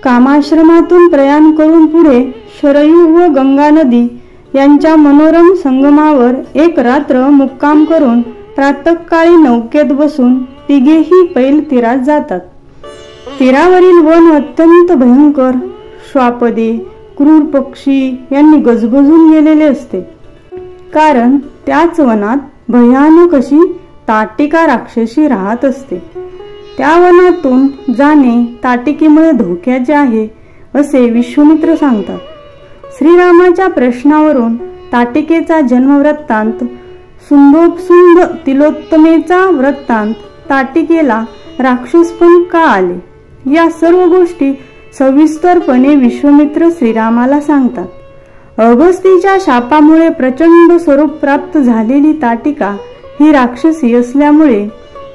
कामाश्रमातून प्रयाण करून पुढे शरयू व गंगा नदी यांच्या मनोरम संगमावर एक रात्र मुक्काम करून प्रातःकाळी नौकेत बसून तिघेही पैल तीरात जातात. तीरावरील वन अत्यंत भयंकर, श्वापदे, क्रूर पक्षी यांनी गजबजून गेलेले असते. कारण त्याच वनात भयानक अशी ताटिका राक्षसी राहत असते. त्या वनातून जाणे ताटिकेमुळे धोक्याचे आहे असे विश्वामित्र सांगतात. श्रीरामाच्या प्रश्नावरून ताटिकेचा जन्मवृत्तांत, सुंदोपसुंद तिलोत्तमेचा वृत्तांत, ताटिकेला राक्षसपण का आले, या सर्व गोष्टी सविस्तरपणे विश्वामित्र श्रीरामाला सांगतात. अगस्तीच्या शापामुळे प्रचंड स्वरूप प्राप्त झालेली ताटिका ही राक्षसी असल्यामुळे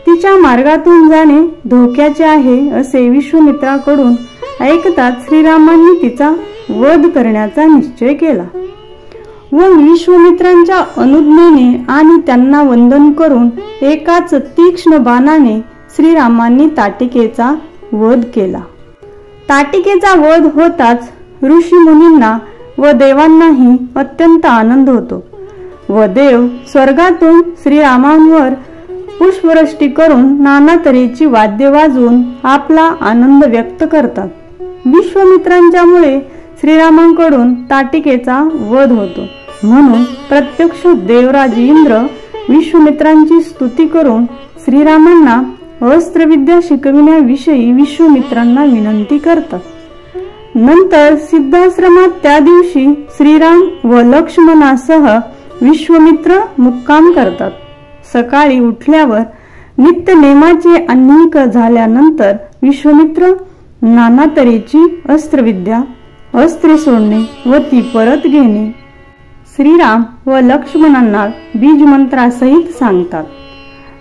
तिच्या मार्गातून जाणे धोक्याचे आहे असे विश्वामित्राकडून ऐकताच श्रीरामांनी तिचा वध करण्याचा निश्चय केला व विश्वामित्रांच्या अनुज्ञेने आणि त्यांना वंदन करून एकाच तीक्ष्ण बाणाने श्रीरामांनी ताटिकेचा वध केला. ताटिकेचा वध होताच ऋषी मुनींना व देवांनाही अत्यंत आनंद होतो व देव स्वर्गातून श्रीरामांवर पुष्पवृष्टी करून नाना तऱ्हेची वाद्य वाजवून आपला आनंद व्यक्त करतात. विश्वामित्रांच्यामुळे श्रीरामांकडून ताटिकेचा वध होतो म्हणून प्रत्यक्ष देवराज इंद्र विश्वामित्रांची स्तुती करून श्रीरामांना अस्त्रविद्या शिकविण्याविषयी विश्वामित्रांना विनंती करतात. नंतर सिद्धाश्रमात त्या दिवशी श्रीराम व लक्ष्मणासह विश्वामित्र मुक्काम करतात. सकाळी उठल्यावर नित्य नेमाचे आन्निक झाल्यानंतर विश्वामित्र नाना तऱ्हेची अस्त्रविद्या, अस्त्रे सोडणे व ती परत घेणे श्रीराम व लक्ष्मणांना बीजमंत्रासहित सांगतात.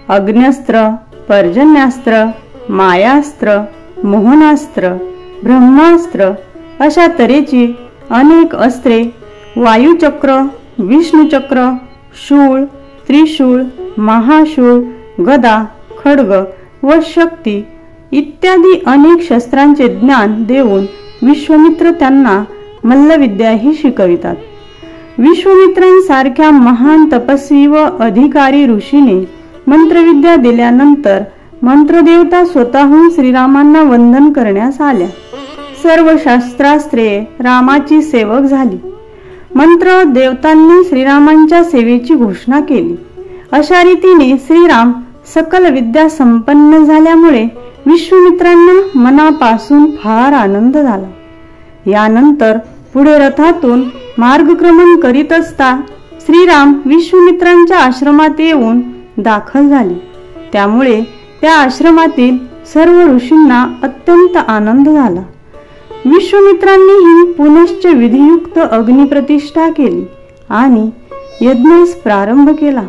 अग्न्यास्त्र, पर्जन्यास्त्र, मायास्त्र, मोहनास्त्र, ब्रह्मास्त्र अशा तऱ्हेची अनेक अस्त्रे, वायुचक्र, विष्णुचक्र, शूळ, त्रिशूळ, महाशूळ, गदा, खड्ग व शक्ती इत्यादी अनेक शस्त्रांचे ज्ञान देऊन विश्वामित्र त्यांना मल्लविद्याही शिकवितात. विश्वामित्रांसारख्या महान तपस्वी व अधिकारी ऋषीने मंत्रविद्या दिल्यानंतर मंत्रदेवता स्वतःहून श्रीरामांना वंदन करण्यास आल्या. सर्व शास्त्रास्त्रे रामाची सेवक झाली. मंत्र देवतांनी श्रीरामांच्या सेवेची घोषणा केली. अशा रीतीने श्रीराम सकल विद्या संपन्न झाल्यामुळे विश्वामित्रांना मनापासून फार आनंद झाला. यानंतर पुढे रथातून मार्गक्रमण करीत असता श्रीराम विश्वामित्रांच्या आश्रमात येऊन दाखल झाले. त्यामुळे त्या आश्रमातील सर्व ऋषींना अत्यंत आनंद झाला. विश्वामित्रांनीही पुनश्च विधियुक्त अग्निप्रतिष्ठा केली आणि यज्ञास प्रारंभ केला.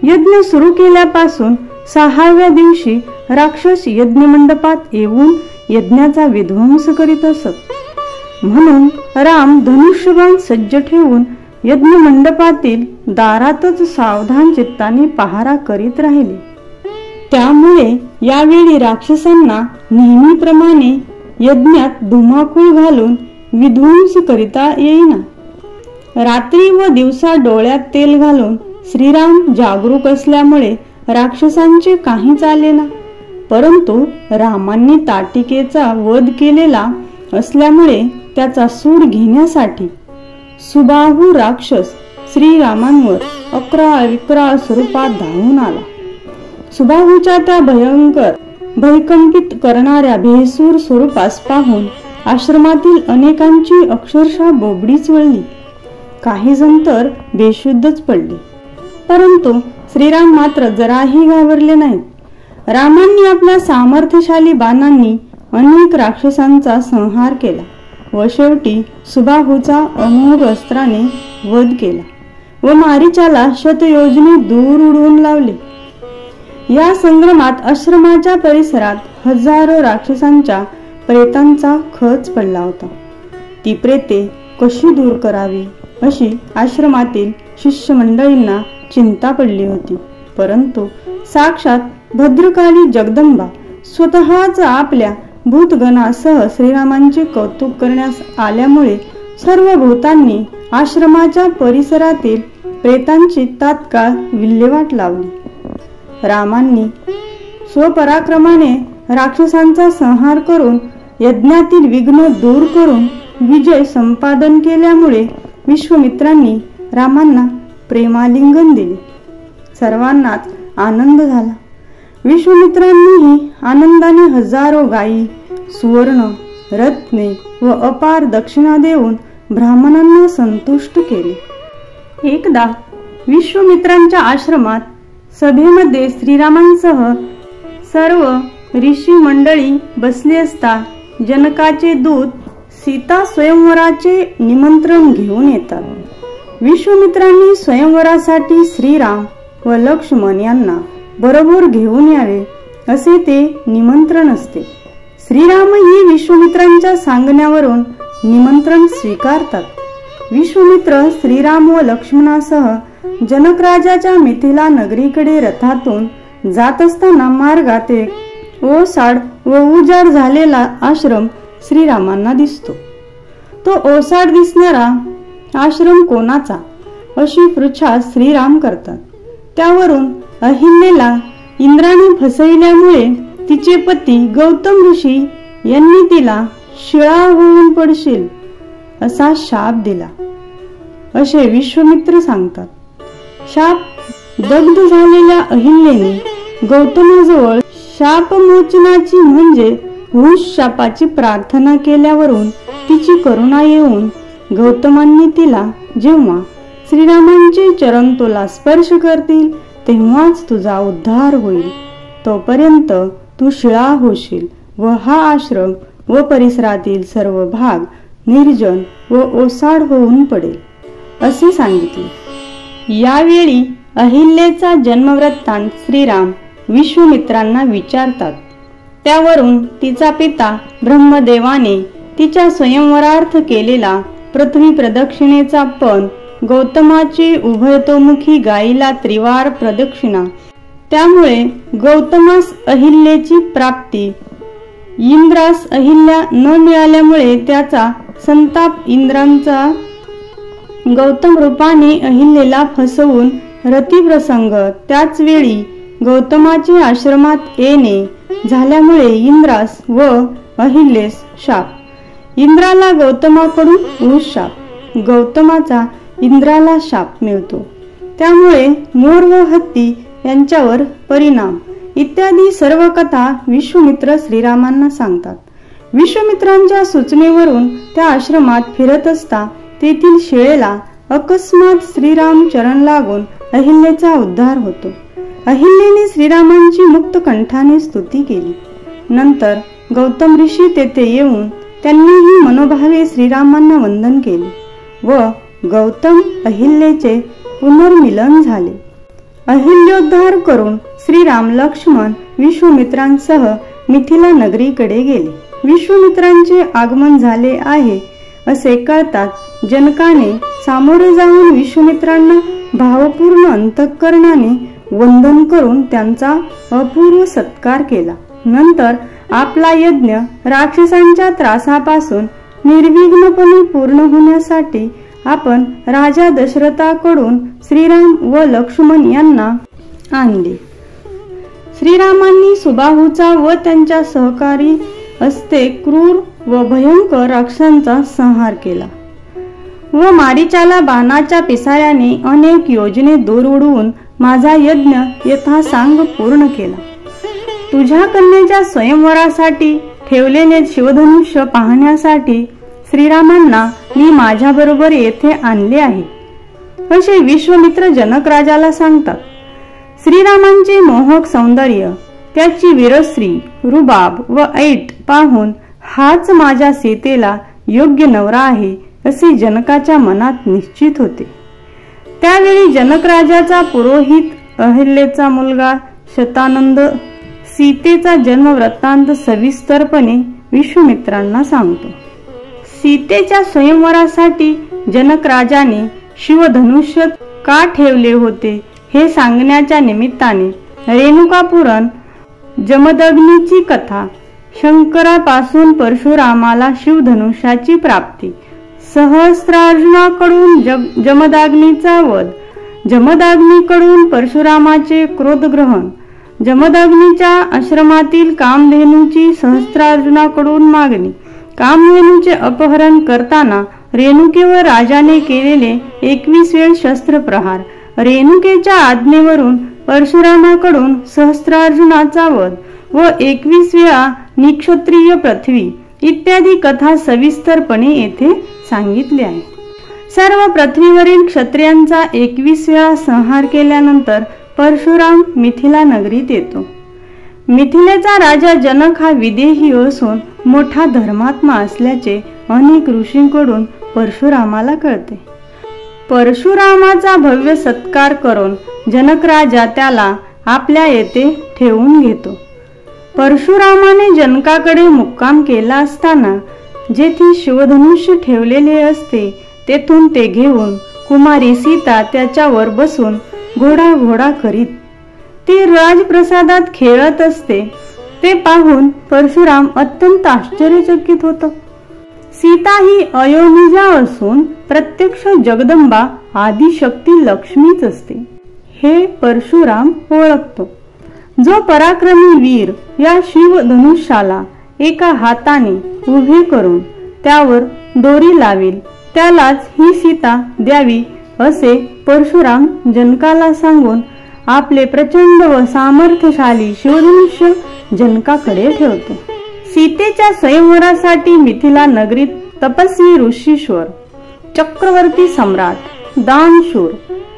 यज्ञ सुरू केल्यापासून 6व्या दिवशी राक्षस यज्ञमंडपात येऊन यज्ञाचा विध्वंस करीत असत. म्हणून राम धनुष्यबाण सज्ज ठेवून यज्ञ मंडपातील दारातच सावधान चित्ताने पहारा करीत राहिले. त्यामुळे यावेळी राक्षसांना नेहमीप्रमाणे यज्ञात धुमाकूळ घालून विध्वंस करिता येईना. रात्री व दिवसा डोळ्यात तेल घालून श्रीराम जागरूक असल्यामुळे राक्षसांचे काही चालेना. परंतु रामांनी ताटिकेचा वध केलेला असल्यामुळे त्याचा सूड घेण्यासाठी सुबाहू राक्षस श्रीरामांवर अकरा स्वरूपात धावून आला. सुबाहूच्या त्या भयंकर भयकंपित करणाऱ्या भेसूर स्वरूपास पाहून आश्रमातील अनेकांची अक्षरशः बोबडीच वळली. काही जण तर बेशुद्धच पडले. परंतु श्रीराम मात्र जराही घाबरले नाहीत. रामांनी आपल्या सामर्थ्यशाली बाणांनी अनेक राक्षसांचा संहार केला व शेवटी सुबाहूचा अमोघ अस्त्राने वध केला व मारीचाला शतयोजने दूर उडवून लावले. या संग्रामात आश्रमाच्या परिसरात हजारो राक्षसांच्या प्रेतांचा खच पडला होता. ती प्रेते कशी दूर करावी अशी आश्रमातील शिष्यमंडळींना चिंता पडली होती. परंतु साक्षात भद्रकाली जगदंबा स्वतःच आपल्या भूतगणासह श्रीरामांचे कौतुक करण्यास आल्यामुळे सर्व भूतांनी आश्रमाच्या परिसरातील प्रेतांची तात्काळ विल्हेवाट लावली. रामांनी स्वपराक्रमाने राक्षसांचा संहार करून यज्ञातील विघ्न दूर करून विजय संपादन केल्यामुळे विश्वामित्रांनी रामांना प्रेमालिंगन दिले. सर्वांनाच आनंद झाला. विश्वामित्रांनीही आनंदाने हजारो गायी, सुवर्ण, रत्ने व अपार दक्षिणा देऊन ब्राह्मणांना संतुष्ट केले. एकदा विश्वामित्रांच्या आश्रमात सभेमध्ये श्रीरामांसह सर्व ऋषी मंडळी बसली असता जनकाचे दूत सीता स्वयंवराचे निमंत्रण घेऊन येतात. विश्वामित्रांनी स्वयंवरासाठी श्रीराम व लक्ष्मण यांना बरोबर घेऊन यावे असे ते निमंत्रण असते. श्रीरामही विश्वामित्रांच्या सांगण्यावरून निमंत्रण स्वीकारतात. विश्वामित्र श्रीराम व लक्ष्मणासह जनक राजाच्या मिथिला नगरीकडे रथातून जात असताना मार्गात एक ओसाड व उजाड झालेला आश्रम श्रीरामांना दिसतो. तो ओसाड दिसणारा आश्रम कोणाचा अशी पृच्छा श्रीराम करतात. त्यावरून अहिल्याला इंद्राने फसविल्यामुळे तिचे पती गौतम ऋषी यांनी तिला शिळा होऊन पडशील असा शाप दिला असे विश्वामित्र सांगतात. शाप दग्ध झालेल्या अहिल्याने गौतमाजवळ शापमोचनाची म्हणजे हुश शापाची प्रार्थना केल्यावरून तिची करुणा येऊन गौतमांनी तिला जेव्हा श्रीरामांचे चरण तुला स्पर्श करतील तेव्हाच तुझा उद्धार होईल, तोपर्यंत तू शिळा होशील व हा आश्रम व परिसरातील सर्व भाग निर्जन व ओसाड होऊन पडेल असे सांगितले. यावेळी अहिल्याचा जन्मवृत्तांत श्रीराम विश्वामित्रांना विचारतात. त्यावरून तिचा पिता ब्रह्मदेवाने तिच्या स्वयंवरार्थ केलेला पृथ्वी प्रदक्षिणेचा पण गौतमाची उभयतोमुखी गायीला त्रिवार प्रदक्षिणा, त्यामुळे गौतमास अहिल्याची प्राप्ती, इंद्रास अहिल्या न मिळाल्यामुळे त्याचा संताप, इंद्रांचा गौतम रूपाने अहिल्याला फसवून रतिप्रसंग, त्याच वेळी गौतमाचे आश्रमात येणे झाल्यामुळे इंद्रास व अहिल्यास शाप, इंद्राला गौतमाकडून उशाप, गौतमाचा इंद्राला शाप मिळतो, त्यामुळे मोर व हत्ती यांच्यावर परिणाम इत्यादी सर्व कथा विश्वामित्र श्रीरामांना सांगतात. विश्वामित्रांच्या सूचनेवरून त्या आश्रमात फिरत असता तेथील शिळेला अकस्मात श्रीराम चरण लागून अहिल्याचा उद्धार होतो. अहिल्याने श्रीरामांची मुक्त कंठाने स्तुती केली. नंतर गौतम ऋषी तेथे येऊन त्यांनीही मनोभावे श्रीरामांना वंदन केले व गौतम अहिल्याचे पुनर्मिलन झाले. अहिल्योद्धार करून श्रीराम लक्ष्मण विश्वामित्रांसह मिथिला नगरीकडे गेले. विश्वामित्रांचे आगमन झाले आहे असे कळताच जनकाने सामोरे जाऊन विश्वामित्रांना भावपूर्ण अंतःकरणाने वंदन करून त्यांचा अपूर्व सत्कार केला. नंतर आपला यज्ञ राक्षसांच्या त्रासापासून निर्विघ्नपणे पूर्ण होण्यासाठी आपण राजा दशरथाकडून श्रीराम व लक्ष्मण यांना आणले. श्रीरामांनी सुबाहूचा व त्यांच्या सहकारी असते क्रूर व भयंकर राक्षसांचा संहार केला व मारीचाला बाणाच्या पिसाऱ्याने अनेक योजने दूर उडवून माझा यज्ञ यथासांग पूर्ण केला. तुझ्या कन्येच्या स्वयंवरासाठी ठेवलेले शिवधनुष्य पाहण्यासाठी श्रीरामांना मी माझ्याबरोबर येथे आणले आहे, असे विश्वामित्र जनक राजाला सांगतात. श्रीरामांचे मोहक सौंदर्य, त्याची वीरश्री, रुबाब व ऐट पाहून हाच माझ्या सीतेला योग्य नवरा आहे असे जनकाच्या मनात निश्चित होते. त्यावेळी जनक राजाचा पुरोहित अहल्येचा मुलगा शतानंद सीतेचा जन्म वृत्तांत सविस्तरपणे विश्वामित्रांना सांगतो. सीतेच्या स्वयंवरासाठी जनक राजाने शिवधनुष्य का ठेवले होते हे सांगण्याच्या निमित्ताने रेणुकापुराण जमदग्नीची कथा, शंकरापासून परशुरामाला शिवधनुष्याची प्राप्ती, सहस्रार्जुनाकडून जमदाग्नीचा वध, जमदाग्नीकडून परशुरामाचे क्रोधग्रहण, जमदग्नीच्या आश्रमातील कामधेनूची सहस्रार्जुनाकडून मागणी, कामधेनूचे अपहरण करताना रेणुके व राजाने केलेले 21 वेळ शस्त्रप्रहार, रेणुकेच्या आज्ञेवरून परशुरामाकडून सहस्रार्जुनाचा वध व 21 वेळा निक्षत्रिय पृथ्वी इत्यादी कथा सविस्तरपणे येथे सांगितले आहे. सर्व पृथ्वीवरील क्षत्रियांचा 21 वेळा संहार केल्यानंतर परशुराम मिथिला नगरीत येतो. मिथिलेचा राजा जनक हा विदेही असून मोठा धर्मात्मा असल्याचे अनेक ऋषींकडून परशुरामाला कळते. परशुरामाचा भव्य सत्कार करून जनक राजा त्याला आपल्या येथे ठेवून घेतो. परशुरामाने जनकाकडे मुक्काम केला असताना जेथे शिवधनुष्य ठेवलेले असते तेथून ते घेऊन कुमारी सीता त्याच्यावर बसून घोडा करीत ती राजप्रसादात खेळत असते ते पाहून परशुराम अत्यंत आश्चर्यचकित होतो. सीता ही अयोनिजा असून प्रत्यक्ष जगदंबा आदिशक्ती लक्ष्मीच असते हे परशुराम ओळखतो. जो पराक्रमी वीर या शिवधनुष्याला एका हाताने उभे करून त्यावर दोरी लावेल त्यालाच ही सीता द्यावी असे परशुराम जनकाला सांगून आपले प्रचंड व सामर्थ्यशाली शिवधनुष्य जनकाकडे ठेवतो. सीतेच्या स्वयंवरासाठी मिथिला नगरीत तपस्वी ऋषीश्वर, चक्रवर्ती सम्राट, दानशूर,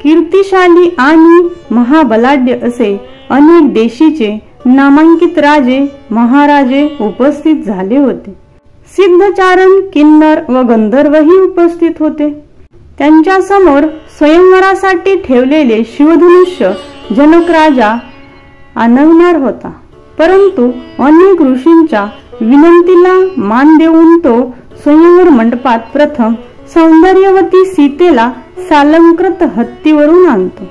कीर्तिशाली आणि महाबलाढ्य असे अनेक देशीचे नामांकित राजे महाराजे उपस्थित झाले होते. सिद्धचारण, किन्नर व गंधर्वही उपस्थित होते. त्यांच्या समोर स्वयंवरासाठी ठेवलेले शिवधनुष्य जनक राजा आणवणार होता, परंतु अनेक ऋषींच्या विनंतीला मान देऊन तो स्वयंवर मंडपात प्रथम सौंदर्यवती सीतेला सालंकृत हत्तीवरून आणतो.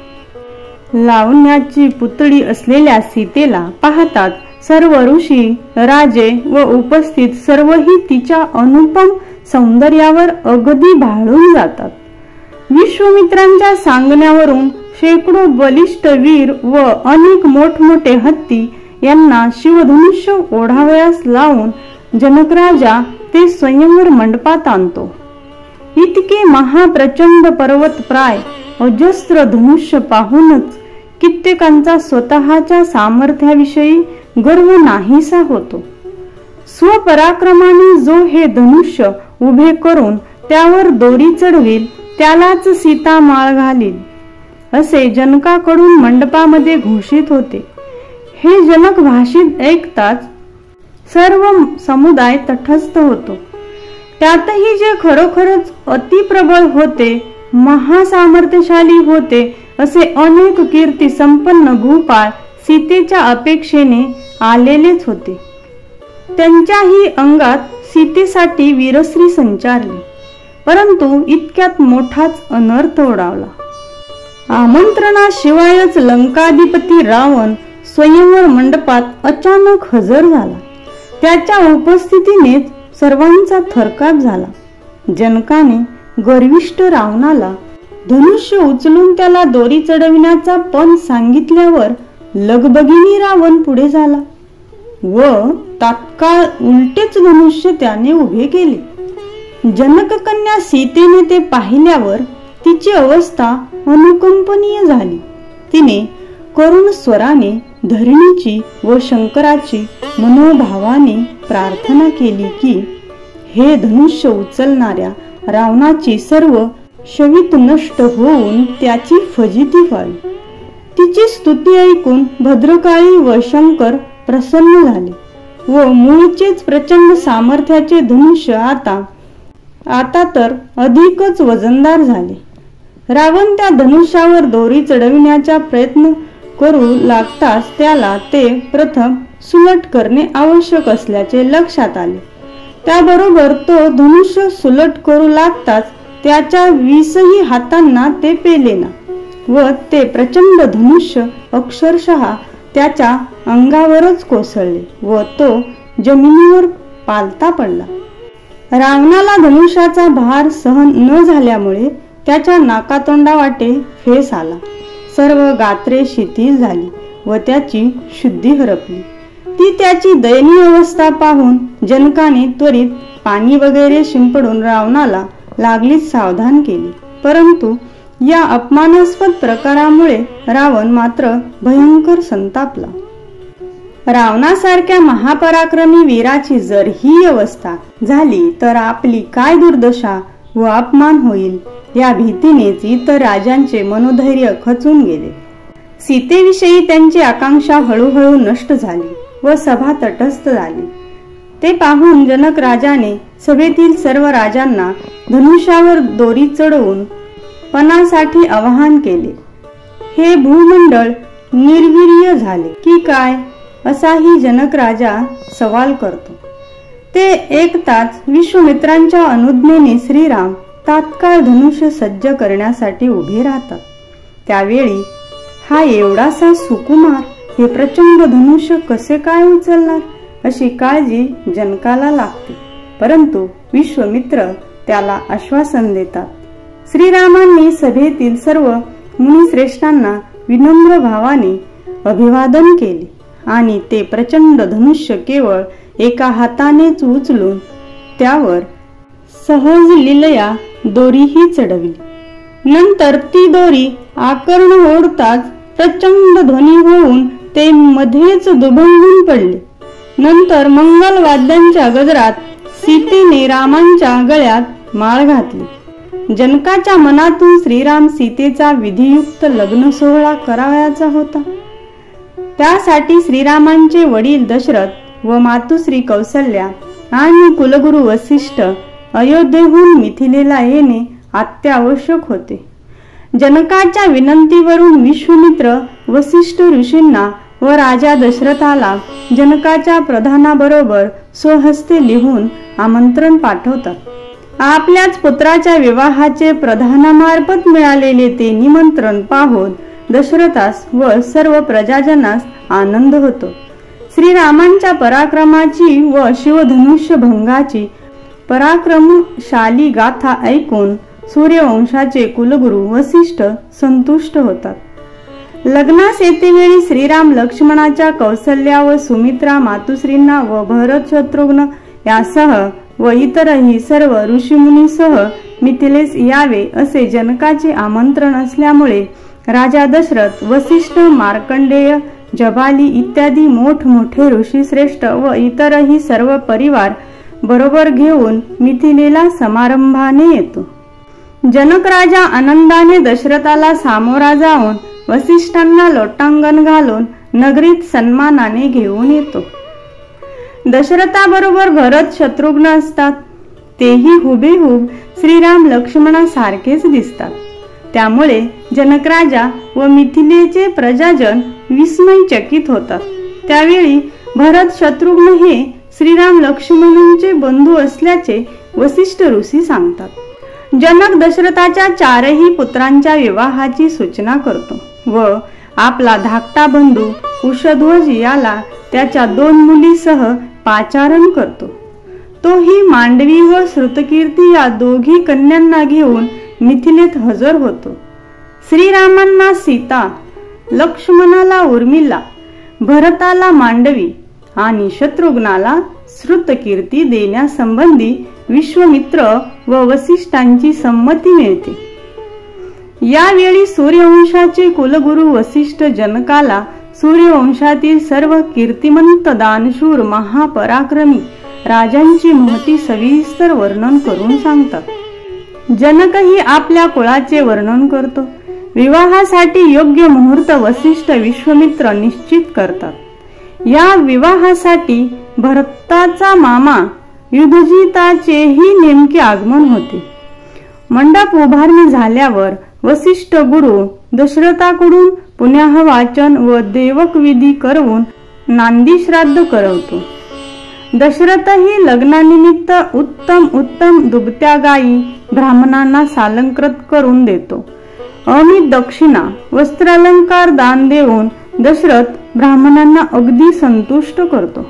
लावण्याची पुतळी असलेल्या सीतेला पाहतात सर्व ऋषी, राजे व उपस्थित सर्वही तिच्या अनुपम सौंदर्यावर अगदी भाळून जातात. विश्वामित्रांच्या सांगण्यावरून शेकडो बलिष्ठ वीर व अनेक मोठमोठे हत्ती यांना शिवधनुष्य ओढावयास लावून जनक राजा ते स्वयंवर मंडपात आणतो. इतके महाप्रचंड पर्वतप्राय अजस्त्र धनुष्य पाहूनच कित्येकांचा स्वतःच्या सामर्थ्याविषयी गर्व नाहीसा होतो. स्वपराक्रमाने जो हे धनुष्य उभे करून त्यावर दोरी चढवेल त्यालाच सीता माळ घालील असे जनकाकडून मंडपामध्ये घोषित होते. हे जनक भाषित ऐकताच सर्व समुदाय तटस्थ होतो. त्यातही जे खरोखरच अतिप्रबळ होते, महासामर्थ्यशाली होते असे अनेक कीर्ती संपन्न भूपाळ सीतेच्या अपेक्षेने आलेलेच होते. त्यांच्याही अंगात सीतेसाठी वीरश्री संचारली, परंतु इतक्यात मोठाच अनर्थ ओढावला. आमंत्रणाशिवायच लंकाधिपती रावण स्वयंवर मंडपात अचानक हजर झाला. त्याच्या उपस्थितीनेच सर्वांचा थरकाप झाला. जनकाने गर्विष्ठ रावणाला धनुष्य उचलून त्याला दोरी चढविण्याचा पण सांगितल्यावर लगबगीने रावण पुढे झाला व तात्काळ उलटेच धनुष्य त्याने उभे केले. जनककन्या सीतेने ते पाहिल्यावर तिची अवस्था अनुकंपनीय झाली. तिने करुण स्वराने धरणीची व शंकराची मनोभावाने प्रार्थना केली की हे धनुष्य उचलणाऱ्या रावणाची सर्व शवित नष्ट होऊन त्याची फजिती व्हावी. तिची स्तुती ऐकून भद्रकाळी व शंकर प्रसन्न झाले व मूळचेच प्रचंड सामर्थ्याचे धनुष्य आता तर अधिकच वजनदार झाले. रावण त्या धनुष्यावर दोरी चढविण्याचा प्रयत्न करू लागताच त्याला ते प्रथम सुलट करणे आवश्यक असल्याचे लक्षात आले. त्याबरोबर तो धनुष्य सुलट करू लागताच त्याच्या 20ही हातांना ते पेलेना व ते प्रचंड धनुष्य अक्षरशः त्याच्या अंगावरच कोसळले व तो जमिनीवर पालता पडला. रावणाला धनुष्याचा भार सहन न झाल्यामुळे त्याच्या नाकातोंडावाटे फेस आला. सर्व गात्रे शिथिल झाली व त्याची शुद्धी हरपली. ती त्याची दयनीय अवस्था पाहून जनकाने त्वरित पाणी वगैरे शिंपडून रावणाला लागलीच सावधान केले. परंतु या अपमानास्पद प्रकारामुळे रावण मात्र भयंकर संतापला. रावणासारख्या महापराक्रमी वीराची जर ही अवस्था झाली तर आपली काय दुर्दशा व अपमान होईल या भीतीनेच इतर राजांचे मनोधैर्य खचून गेले. सीतेविषयी त्यांची आकांक्षा हळूहळू नष्ट झाली व सभा तटस्थ झाली. ते पाहून जनक राजाने सभेतील सर्व राजांना धनुष्यावर दोरी चढवून पणासाठी आवाहन केले. हे भूमंडळ निर्वीर्य झाले की काय असाही जनक राजा सवाल करतो. ते ऐकताच विश्वामित्रांच्या अनुज्ञेने श्रीराम तात्काळ धनुष्य सज्ज करण्यासाठी उभे राहतात. त्यावेळी हा एवढासा सुकुमार हे प्रचंड धनुष्य कसे काय उचलणार अशी काळजी जनकाला लागते. परंतु विश्वामित्र त्याला आश्वासन देतात. श्रीरामांनी सभेतील सर्व मुनिश्रेष्ठांना विनम्र भावाने अभिवादन केले आणि ते प्रचंड धनुष्य केवळ एका हातानेच उचलून त्यावर सहज लीलया दोरीही चढविली. नंतर ती दोरी आकर्ण ओढताच प्रचंड ध्वनी होऊन ते मध्येच दुभंगून पडले. नंतर मंगल वाद्यांच्या गजरात सीतेने रामांच्या गळ्यात माळ घातली. जनकाच्या मनातून श्रीराम सीतेचा विधियुक्त लग्न सोहळा करावयाचा होता. त्यासाठी श्रीरामांचे वडील दशरथ व मातुश्री कौसल्या आणि कुलगुरू वसिष्ठ अयोध्येहून मिथिलेला येणे अत्यावश्यक होते. जनकाच्या विनंतीवरून विश्वामित्र वसिष्ठ ऋषींना व राजा दशरथाला जनकाच्या प्रधानाबरोबर स्वहस्ते लिहून आमंत्रण पाठवतात. आपल्याच पुत्राच्या विवाहाचे प्रधानामार्फत मिळालेले ते निमंत्रण पाहून दशरथास व सर्व प्रजाजनास आनंद होतो. श्रीरामांच्या पराक्रमाची व शिवधनुष्य भंगाची पराक्रमशाली गाथा ऐकून सूर्यवंशाचे कुलगुरू वसिष्ठ संतुष्ट होतात. लग्नास येतेवेळी श्रीराम लक्ष्मणाच्या कौसल्या व सुमित्रा मातुश्रींना व भरत शत्रुघ्न यासह व इतरही सर्व ऋषीमुनीसह मिथिलेस यावे असे जनकाचे आमंत्रण असल्यामुळे राजा दशरथ वसिष्ठ मार्कंडेय जबाली इत्यादी मोठमोठे ऋषीश्रेष्ठ व इतरही सर्व परिवार बरोबर घेऊन मिथिलेला समारंभाने येतो. जनक राजा आनंदाने दशरथाला सामोरा जाऊन वसिष्ठांना लोटांगण घालून नगरीत सन्मानाने घेऊन येतो. दशरथाबरोबर भरत शत्रुघ्न असतात. तेही हुबेहूब श्रीराम लक्ष्मणासारखेच दिसतात. त्यामुळे जनक राजा व मिथिलेचे प्रजाजन विस्मयचकित होतात. त्यावेळी भरत शत्रुघ्न हे श्रीराम लक्ष्मणांचे बंधू असल्याचे वसिष्ठ ऋषी सांगतात. जनक दशरथाच्या 4ही पुत्रांच्या विवाहाची सूचना करतो व आपला धाकटा बंधू कुशध्वज याला त्याच्या 2 मुलीसह पाचारण करतो. तोही मांडवी व श्रुतकीर्ती या दोघी कन्यांना घेऊन मिथिलेत हजर होतो. श्रीरामांना सीता, लक्ष्मणाला उर्मिला, भरताला मांडवी आणि शत्रुघ्नाला श्रुतकीर्ती देण्यासंबंधी विश्वामित्र व वसिष्ठांची संमती मिळते. यावेळी सूर्यवंशाचे कुलगुरू वसिष्ठ जनकाला सूर्यवंशातील सर्व कीर्तिमंत दानशूर महापराक्रमी राजांची महती सविस्तर वर्णन करून सांगतात. जनकही आपल्या कुळाचे वर्णन करतो. विवाहासाठी योग्य मुहूर्त वसिष्ठ विश्वामित्र निश्चित करतात. या विवाहासाठी भरताचा मामा युधिष्ठिराचेही नेमके आगमन होते. मंडप उभारणी झाल्यावर वसिष्ठ गुरु दशरथाकडून पुण्याह वाचन व देवक विधी करवून नांदी श्राद्ध करवतो. दशरथही लग्नानिमित्त उत्तम दुभत्या गायी ब्राह्मणांना सालंकृत करून देतो. अमित दक्षिणा वस्त्रालंकार दान देऊन दशरथ ब्राह्मणांना अगदी संतुष्ट करतो.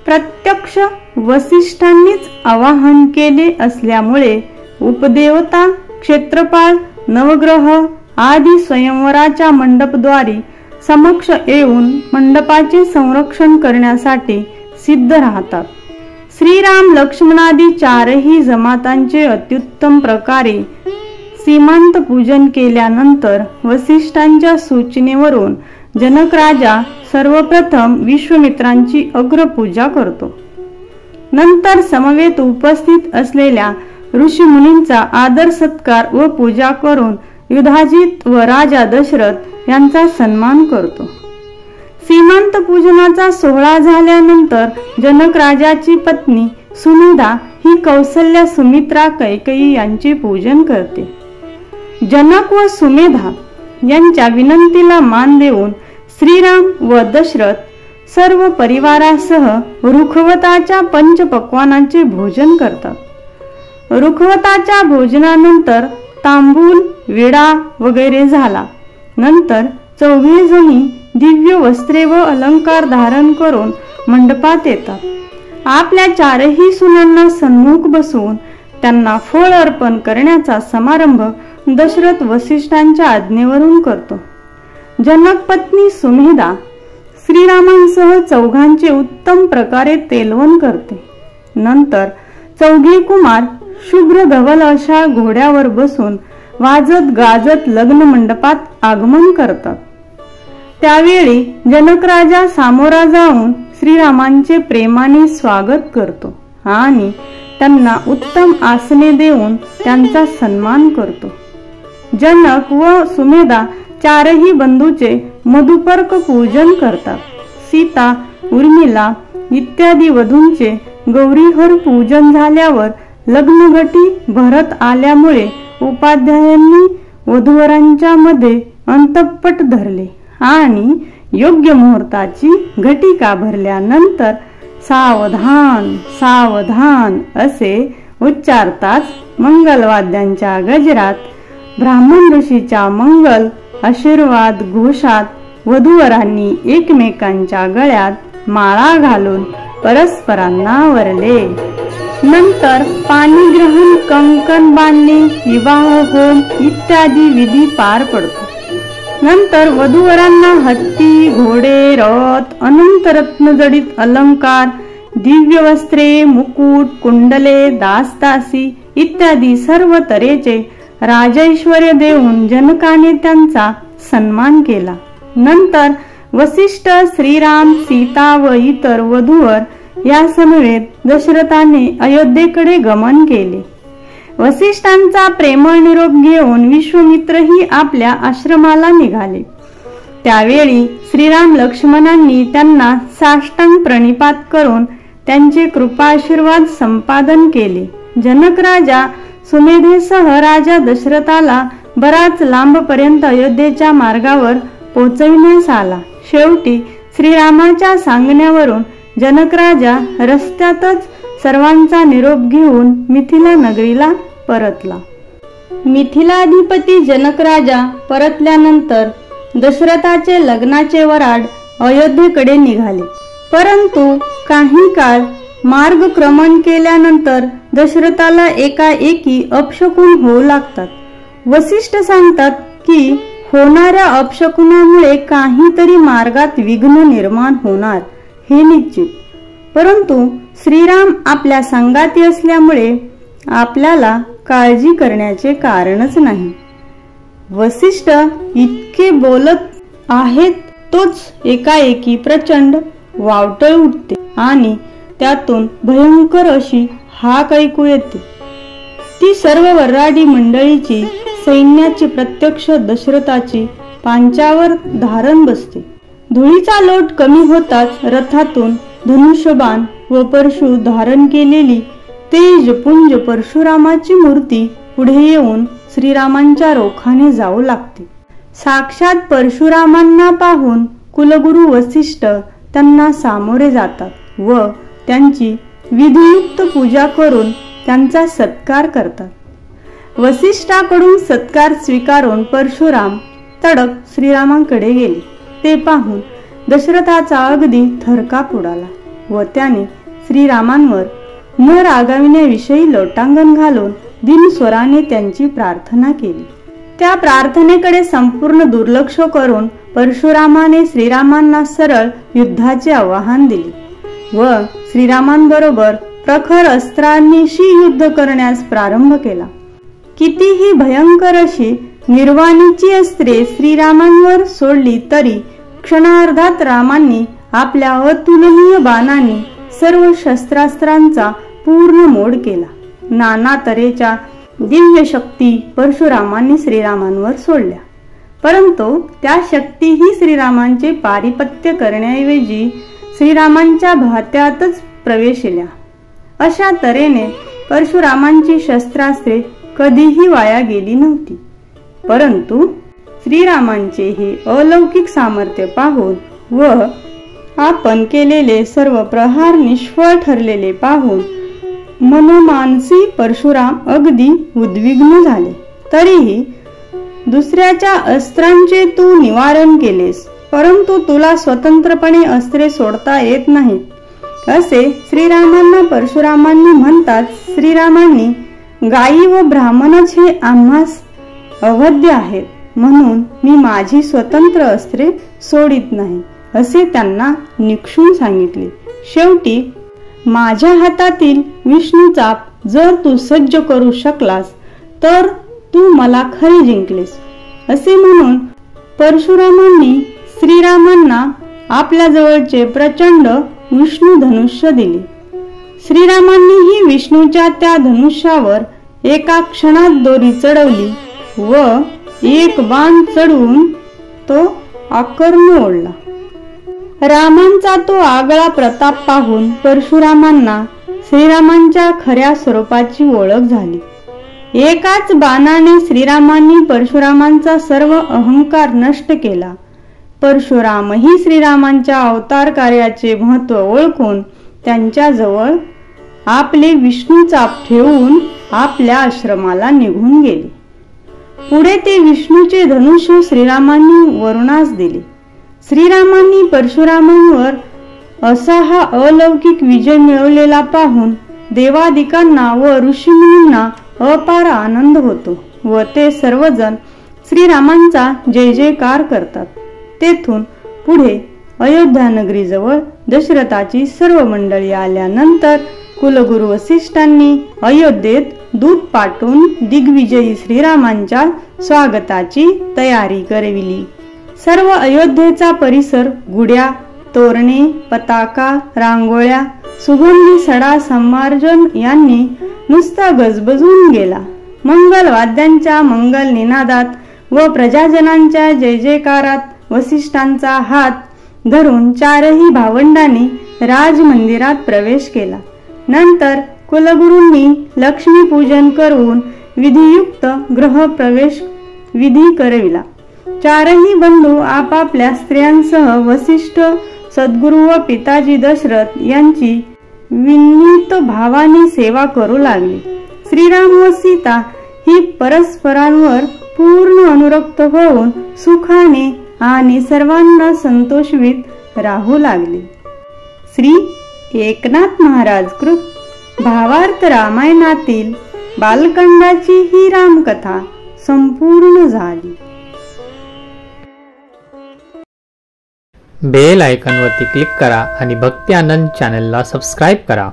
प्रत्यक्ष वसिष्ठांनीच आवाहन केले असल्यामुळे उपदेवता, क्षेत्रपाळ, नवग्रह आदी स्वयंवराच्या मंडपद्वारी समक्ष येऊन मंडपाचे संरक्षण करण्यासाठी सिद्ध राहतात. श्रीराम लक्ष्मणादी चारही जमातांचे अत्युत्तम प्रकारे सीमांत पूजन केल्यानंतर वसिष्ठांच्या सूचनेवरून जनक राजा सर्वप्रथम विश्वामित्रांची अग्रपूजा करतो. नंतर समवेत उपस्थित असलेल्या ऋषी मुनींचा आदर सत्कार व पूजा करून युधाजित व राजा दशरथ यांचा सन्मान करतो. सीमांत पूजनाचा सोहळा झाल्यानंतर जनक राजाची पत्नी सुमेधा ही कौसल्या, सुमित्रा, कैकेयी यांचे पूजन करते. जनक व सुमेधा यांच्या विनंतीला मान देऊन श्रीराम व दशरथ सर्व परिवारासह रुखवताच्या पंचपक्वानाचे भोजन करतात. रुखवताच्या भोजनानंतर तांबूल, विडा वगैरे झाला. नंतर चौघे जणी दिव्य वस्त्रे व अलंकार धारण करून मंडपात येतात. आपल्या चारही सुनांना सन्मुख बसवून त्यांना फळ अर्पण करण्याचा समारंभ दशरथ वसिष्ठांच्या आज्ञेवरून करतो. जनक पत्नी सुमेधा श्रीरामांसह चौघांचे उत्तम प्रकारे तेलवण करते. नंतर चौघे कुमार शुभ्र धवल अशा घोड्यावर बसून वाजत गाजत लग्न मंडपात आगमन करतात. त्यावेळी जनक राजा सामोरा जाऊन श्रीरामांचे प्रेमाने स्वागत करतो आणि त्यांना उत्तम आसने देऊन त्यांचा सन्मान करतो. जनक व सुमेधा चारही बंधूचे मधुपर्क पूजन करतात. सीता, उर्मिला इत्यादी वधूंचे गौरीहर पूजन झाल्यावर लग्नघटी भरत आल्यामुळे उपाध्यायांनी वधूवरांच्या मध्ये अंतःपट धरले आणि योग्य मुहूर्ताची घटिका भरल्यानंतर सावधान सावधान असे उच्चारताच मंगलवाद्यांच्या गजरात ब्राह्मण ऋषीच्या मंगल आशीर्वाद घोषात वधूवरांनी एकमेकांच्या गळ्यात माळा घालून परस्परांना वरले. नंतर पाणीग्रहण, कंकण बांधणे, विवाह होम इत्यादी विधी पार पडतो. नंतर वधूवरांना हत्ती, घोडे, रथ, अनंत रत्नजडित अलंकार, दिव्य वस्त्रे, मुकुट, कुंडले, दासदासी इत्यादी सर्व तऱ्हेचे राजैश्वर्य देऊन जनकाने त्यांचा सन्मान केला. नंतर वसिष्ठ, श्रीराम, सीता व इतर वधूवर या समवेत दशरथाने अयोध्येकडे गमन केले. वसिष्ठांचा प्रेमळ निरोप घेऊन विश्वामित्रही आपल्या आश्रमाला निघाले. त्यावेळी श्रीराम लक्ष्मणांनी त्यांना साष्टांग प्रणिपात करून त्यांचे कृपाशीर्वाद संपादन केले. जनक राजा सुमेधेसह राजा दशरथाला बराच लांबपर्यंत अयोध्येच्या मार्गावर पोहोचविण्यास आला. शेवटी श्रीरामाच्या सांगण्यावरून जनक राजा रस्त्यातच सर्वांचा निरोप घेऊन मिथिला नगरीला परतला. मिथिलाधिपती जनक राजा परतल्यानंतर दशरथाचे लग्नाचे वराड अयोध्येकडे निघाले. परंतु काही काळ मार्गक्रमण केल्यानंतर दशरथाला एकाएकी अपशकुन होऊ लागतात. वसिष्ठ सांगतात की होणाऱ्या अपशकुनामुळे काहीतरी मार्गात विघ्न निर्माण होणार हे निश्चित. परंतु श्रीराम आपल्या संगाती असल्यामुळे आपल्याला काळजी करण्याचे कारणच नाही. वसिष्ठ इतके बोलत आहेत तोच एकाएकी प्रचंड वावटळ उठते आणि त्यातून भयंकर अशी हाक ऐकू येते. ती सर्व वऱ्हाडी मंडळीची सैन्याची प्रत्यक्ष दशरथाची पांचावर धारण बसते. धुळीचा लोट कमी होताच रथातून धनुष्यबाण व परशु धारण केलेली तेजपुंज परशुरामाची मूर्ती पुढे येऊन श्रीरामांच्या रोखाने जाऊ लागते. साक्षात परशुरामांना पाहून कुलगुरू वसिष्ठ त्यांना सामोरे जातात व त्यांची विधियुक्त पूजा करून त्यांचा सत्कार करतात. वसिष्ठाकडून सत्कार स्वीकारून परशुराम तडक श्रीरामांकडे गेले. ते पाहून दशरथाचा अगदी थरकाप उडाला व त्याने श्रीरामांवर न रागाविण्याविषयी लोटांगण घालून दिनस्वराने त्यांची प्रार्थना केली. त्या प्रार्थनेकडे संपूर्ण दुर्लक्ष करून परशुरामाने श्रीरामांना सरळ युद्धाचे आवाहन दिले व श्रीरामांबरोबर प्रखर अस्त्रांनीशी युद्ध करण्यास प्रारंभ केला. कितीही भयंकर अशी निर्वाणीची अस्त्रे श्रीरामांवर सोडली तरी क्षणार्धात रामांनी आपल्या अतुलनीय बाणांनी सर्व शस्त्रास्त्रांचा पूर्ण मोड केला. नाना तऱ्हेच्या दिव्य शक्ती परशुरामांनी श्रीरामांवर सोडल्या, परंतु त्या शक्तीही श्रीरामांचे पारिपत्य करण्याऐवजी श्रीरामांच्या भात्यातच प्रवेशल्या. अशा तऱ्हेने परशुरामांची शस्त्रास्त्रे कधीही वाया गेली नव्हती. परंतु श्रीरामांचे हे अलौकिक सामर्थ्य पाहून व आपण केलेले सर्व प्रहार निष्फळ ठरलेले पाहून मनोमानसी परशुराम अगदी उद्विग्न झाले. तरीही दुसऱ्याच्या अस्त्रांचे तू निवारण केलेस, परंतु तुला स्वतंत्रपणे अस्त्रे सोडता येत नाहीत असे श्रीरामांना परशुरामांनी म्हणतात. श्रीरामांनी गायी व ब्राह्मणच हे आम्हास अवध्य आहेत, म्हणून मी माझी स्वतंत्र अस्त्रे सोडित नाही असे त्यांना निक्षून सांगितले. शेवटी माझ्या हातातील विष्णुचाप जर तू सज्ज करू शकलास तर तू मला खरे जिंकलेस असे म्हणून परशुरामांनी श्रीरामांना आपल्या जवळचे प्रचंड विष्णू धनुष्य दिले. श्रीरामांनीही विष्णूच्या त्या धनुष्यावर एका क्षणात दोरी चढवली व एक बाण चढवून तो आकर्षून ओढला. रामांचा तो आगळा प्रताप पाहून परशुरामांना श्रीरामांच्या खऱ्या स्वरूपाची ओळख झाली. एकाच बाणाने श्रीरामांनी परशुरामांचा सर्व अहंकार नष्ट केला. परशुरामही श्रीरामांच्या अवतार कार्याचे महत्त्व ओळखून त्यांच्या जवळ आपले विष्णुचाप ठेवून आपल्या आश्रमाला निघून गेले. पुढे ते विष्णूचे धनुष्य श्रीरामांनी वरुणास दिले. श्रीरामांनी परशुरामांवर असा हा अलौकिक विजय मिळवलेला पाहून देवादिकांना व ऋषीमुनींना अपार आनंद होतो व ते सर्वजण श्रीरामांचा जय जयकार करतात. तेथून पुढे अयोध्या नगरीजवळ दशरथाची सर्व मंडळी आल्यानंतर कुलगुरू वसिष्ठांनी अयोध्येत दूत पाठवून दिग्विजयी श्रीरामांच्या स्वागताची तयारी करविली. सर्व अयोध्येचा परिसर गुढ्या, तोरणे, पताका, रांगोळ्या, सुगंधी सडा संमार्जन यांनी नुसता गजबजून गेला. मंगल वाद्यांच्या मंगल निनादात व प्रजाजनांच्या जय जयकारात वसिष्ठांचा हात धरून चारही भावंडांनी राजमंदिरात प्रवेश केला. नंतर कुलगुरूंनी लक्ष्मी पूजन करून विधियुक्त गृह प्रवेश विधी करविला. चारही बंधू आपापल्या स्त्रियांसह वसिष्ठ सद्गुरू व पिताजी दशरथ यांची विनीत भावाने सेवा करू लागले. श्रीराम व सीता ही परस्परांवर पूर्ण अनुरक्त होऊन सुखाने आणि सर्वांना संतोषवित राहू लागले. श्री एकनाथ महाराज कृत भावार्थ रामायणातील बालकांडाची ही रामकथा संपूर्ण झाली. बेल आयकॉनवरती क्लिक करा आणि भक्ती आनंद चॅनलला सबस्क्राईब करा.